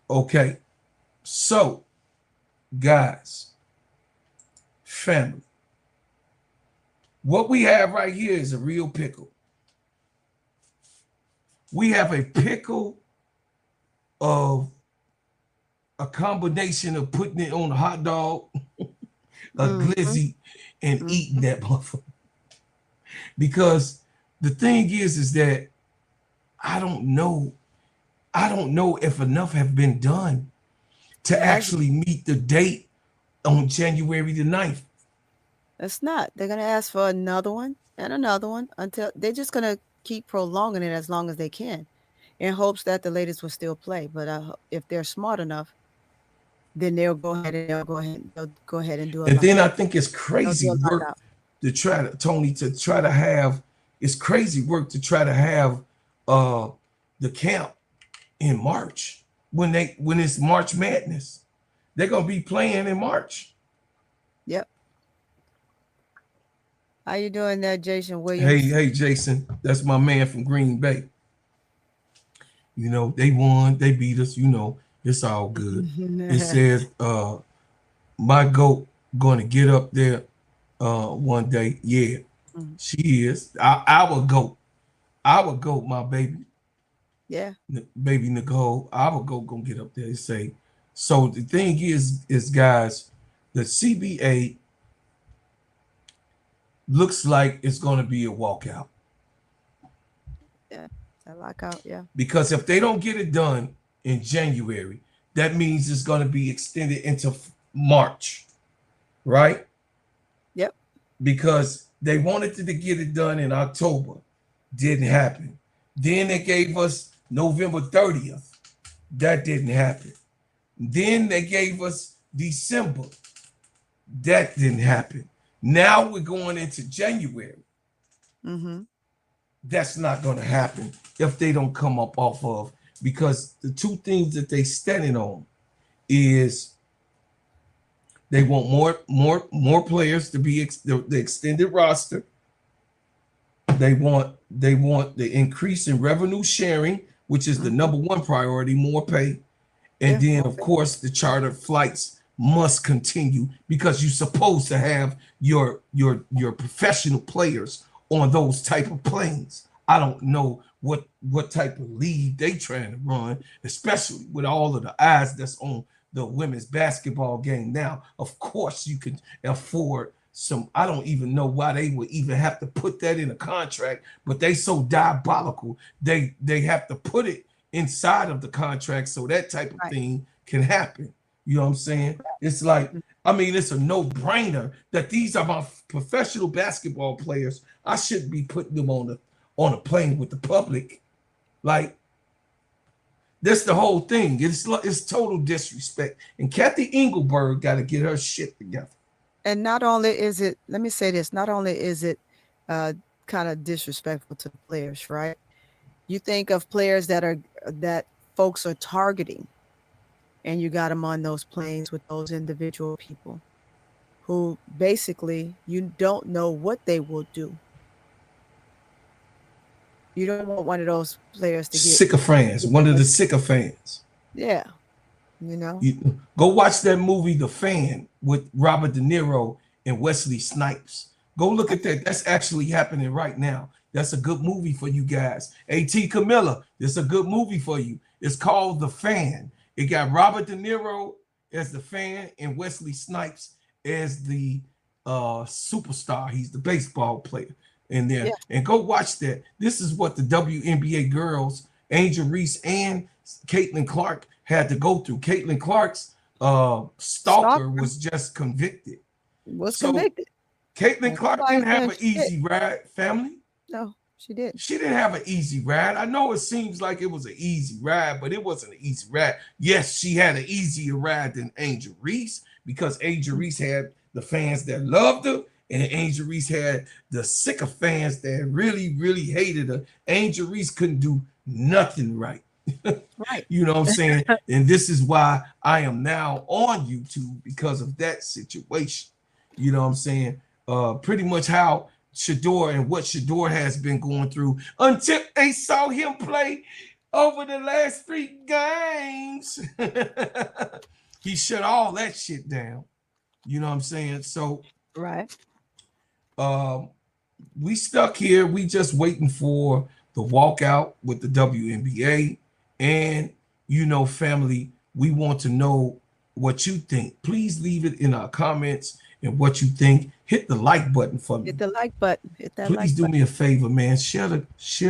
Okay, so guys, family, what we have right here is a real pickle. We have a pickle of a combination of putting it on a hot dog, a glizzy, and eating that motherfucker. Because the thing is that I don't know if enough have been done to actually meet the date on January the 9th. It's not. They're going to ask for another one and another one until they're just going to keep prolonging it as long as they can in hopes that the ladies will still play. But if they're smart enough, then they'll go ahead and do it. And then I think it's crazy work to try to have the camp in March when it's March Madness. They're gonna be playing in March. Yep. How you doing there, Jason Williams? Hey, Jason. That's my man from Green Bay. You know, they won, they beat us, you know, it's all good. It says my GOAT gonna get up there one day. Yeah, she is. Our GOAT, my baby. Yeah. Baby Nicole, our GOAT gonna get up there and say. So the thing is guys, the CBA looks like it's gonna be a walkout. Yeah, a lockout, yeah. Because if they don't get it done in January, that means it's going to be extended into March, right? Yep. Because they wanted to get it done in October, didn't happen. Then they gave us November 30th, that didn't happen. Then they gave us December, that didn't happen. Now we're going into January. Mm-hmm. That's not going to happen if they don't come up off of, because the two things that they standing on is they want more players to be the extended roster. They want the increase in revenue sharing, which is the number one priority, more pay. And then of course the charter flights must continue, because you're supposed to have your professional players on those type of planes. I don't know what type of league they trying to run, especially with all of the eyes that's on the women's basketball game now. Of course you could afford some. I don't even know why they would even have to put that in a contract, but they so diabolical. They have to put it inside of the contract so that type of thing can happen. You know what I'm saying? It's like, I mean, it's a no-brainer that these are my professional basketball players. I shouldn't be putting them on a plane with the public. Like, that's the whole thing. It's total disrespect. And Kathy Engelberg got to get her shit together. And not only is it, let me say this, not only is it kind of disrespectful to the players, right? You think of players that folks are targeting, and you got them on those planes with those individual people who basically you don't know what they will do. You don't want one of those players to get sycophants, one of the sycophants. Yeah. You know, go watch that movie, The Fan, with Robert De Niro and Wesley Snipes. Go look at that. That's actually happening right now. That's a good movie for you guys. A.T. Camilla, it's a good movie for you. It's called The Fan. It got Robert De Niro as the fan and Wesley Snipes as the superstar. He's the baseball player in there. Yeah. And go watch that. This is what the WNBA girls, Angel Reese and Caitlin Clark, had to go through. Caitlin Clark's stalker was just convicted. Convicted. Caitlin Clark didn't have an easy ride, family. No, she didn't. She didn't have an easy ride. I know it seems like it was an easy ride, but it wasn't an easy ride. Yes, she had an easier ride than Angel Reese, because Angel Reese had the fans that loved her, and Angel Reese had the sicker fans that really, really hated her. Angel Reese couldn't do nothing right. Right. You know what I'm saying? And this is why I am now on YouTube, because of that situation. You know what I'm saying? Pretty much how Shador and what Shador has been going through until they saw him play over the last 3 games. He shut all that shit down. You know what I'm saying? So right. We stuck here. We just waiting for the walkout with the WNBA. And, you know, family, we want to know what you think. Please leave it in our comments and what you think. Hit the like button for me. Hit the like button. Hit that Please do me a favor, man. Share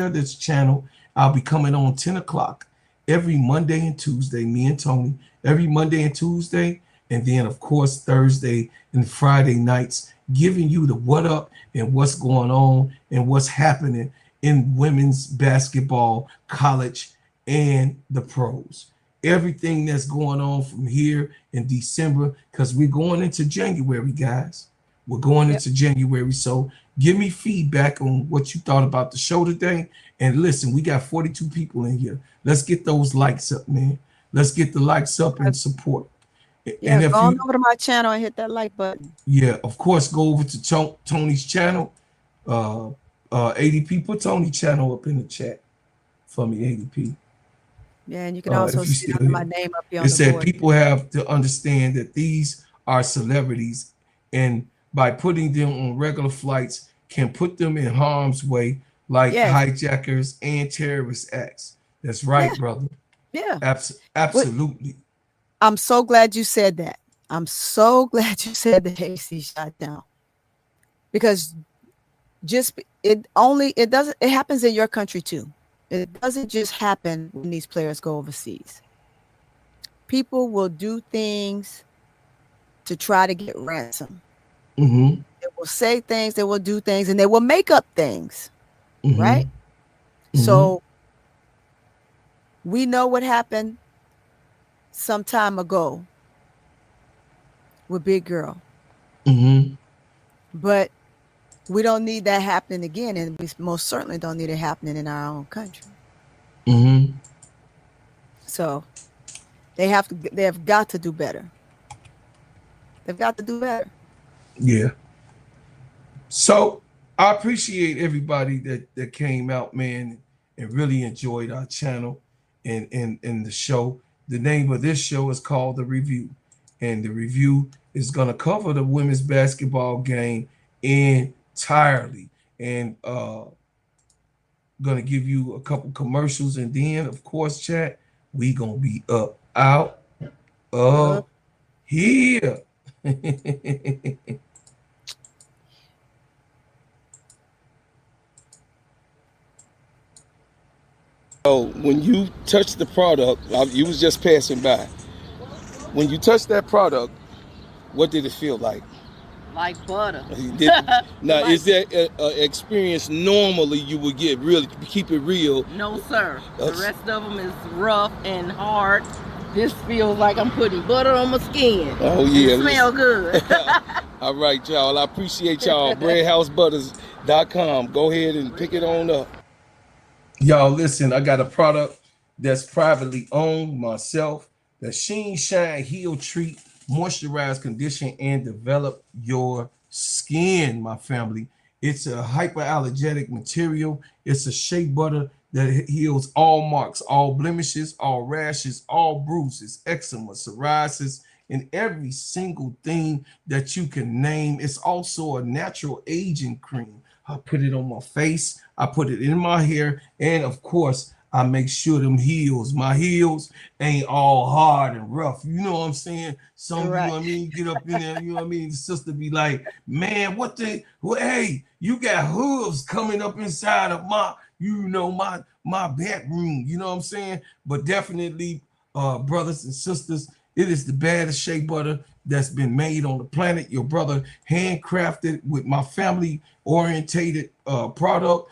this channel. I'll be coming on 10 o'clock every Monday and Tuesday, me and Tony, every Monday and Tuesday. And then, of course, Thursday and Friday nights, giving you the what up and what's going on and what's happening in women's basketball, college, and the pros. Everything that's going on from here in December, because we're going into January, guys. We're going into January. So give me feedback on what you thought about the show today. And listen, we got 42 people in here. Let's get those likes up, man. Let's get the likes up and support. Yeah, and if go on over to my channel and hit that like button. Yeah, of course, go over to Tony's channel. ADP, put Tony's channel up in the chat for me, ADP. Yeah, and you can also see my name up here on the board. It said people have to understand that these are celebrities, and by putting them on regular flights can put them in harm's way, like hijackers and terrorist acts. That's right, brother. Yeah. Absolutely. I'm so glad you said that. I'm so glad you said the AC shot down, because it happens in your country too. It doesn't just happen when these players go overseas. People will do things to try to get ransom. Mm-hmm. They will say things, they will do things, and they will make up things. Mm-hmm. Right? Mm-hmm. So we know what happened some time ago with Big Girl. Mm-hmm. But we don't need that happening again, and we most certainly don't need it happening in our own country. Mm-hmm. So they have got to do better. They've got to do better. Yeah. So I appreciate everybody that came out, man, and really enjoyed our channel and the show. The name of this show is called The Review, and the review is gonna cover the women's basketball game entirely, and gonna give you a couple commercials, and then of course, chat, we gonna be up out of here. So when you touch the product, you was just passing by. When you touch that product, what did it feel like? Like butter. Now, Like- is that an experience normally you would get? Really, keep it real. No, sir. The rest of them is rough and hard. This feels like I'm putting butter on my skin. Oh yeah, It smell good. All right, y'all. I appreciate y'all. BreadHouseButters.com. Go ahead and pick it on up. Y'all, listen, I got a product that's privately owned myself. The Sheen Shine Heal Treat, moisturize, condition, and develop your skin, my family. It's a hyperallergenic material. It's a shea butter that heals all marks, all blemishes, all rashes, all bruises, eczema, psoriasis, and every single thing that you can name. It's also a natural aging cream. I put it on my face, I put it in my hair, and of course, I make sure my heels ain't all hard and rough. You know what I'm saying? Some, Right. you know what I mean? Get up in there, you know what I mean? The sister be like, man, hey, you got hooves coming up inside of my bedroom. You know what I'm saying? But definitely, brothers and sisters, it is the baddest shea butter that's been made on the planet. Your brother handcrafted with my family orientated product.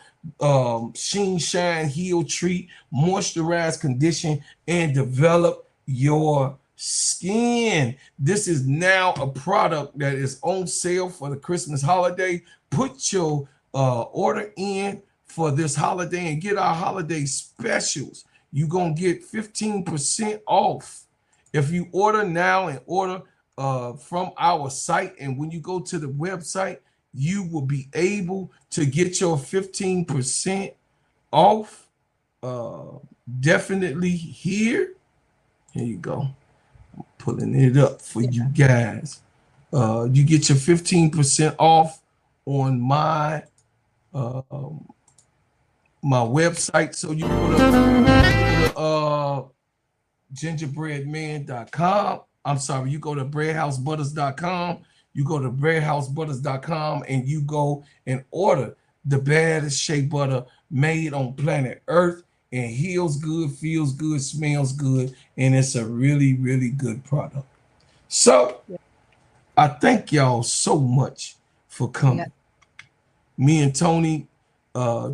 Sheen Shine Heal Treat, moisturize, condition, and develop your skin. This is now a product that is on sale for the Christmas holiday. Put your order in for this holiday and get our holiday specials. You're gonna get 15% off if you order now and order from our site. And when you go to the website, you will be able to get your 15% off. Definitely here. Here you go. I'm pulling it up for you guys. You get your 15% off on my my website. So you go to gingerbreadman.com. I'm sorry, you go to breadhousebutters.com. You go to breadhousebutters.com and you go and order the baddest shea butter made on planet Earth, and heals good, feels good, smells good, and it's a really, really good product. So I thank y'all so much for coming. Yeah. Me and Tony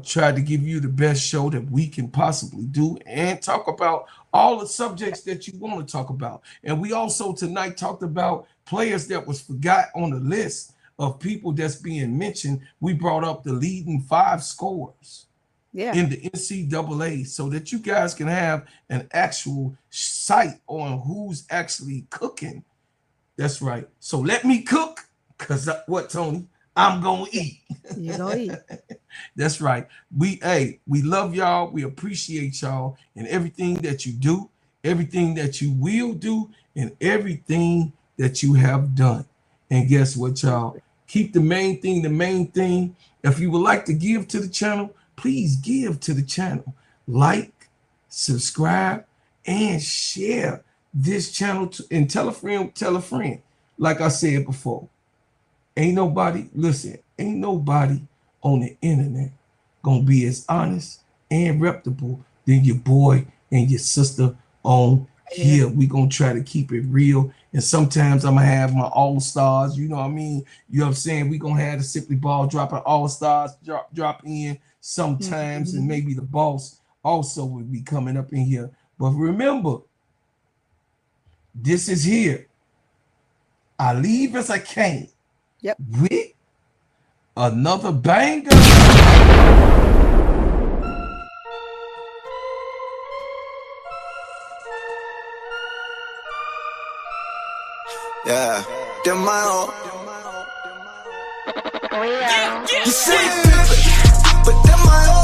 tried to give you the best show that we can possibly do and talk about all the subjects that you want to talk about. And we also tonight talked about players that was forgot on the list of people that's being mentioned. We brought up the leading 5 scorers in the NCAA so that you guys can have an actual sight on who's actually cooking. That's right. So let me cook, because what, Tony? I'm gonna eat. You're gonna eat. That's right. We love y'all. We appreciate y'all and everything that you do, everything that you will do, and everything that you have done. And guess what, y'all? Keep the main thing the main thing. If you would like to give to the channel, please give to the channel. Like, subscribe, and share this channel and tell a friend, tell a friend. Like I said before, ain't nobody on the internet gonna be as honest and reputable than your boy and your sister on here. We gonna try to keep it real, and sometimes I'm gonna have my all-stars, you know what I mean? You know what I'm saying? We gonna have the Simply Ball dropping all-stars drop in sometimes, and maybe the boss also will be coming up in here. But remember, this is here. I leave as I came. Yep. With Another banger. Yeah, them my own. We are. You say it, but them my own.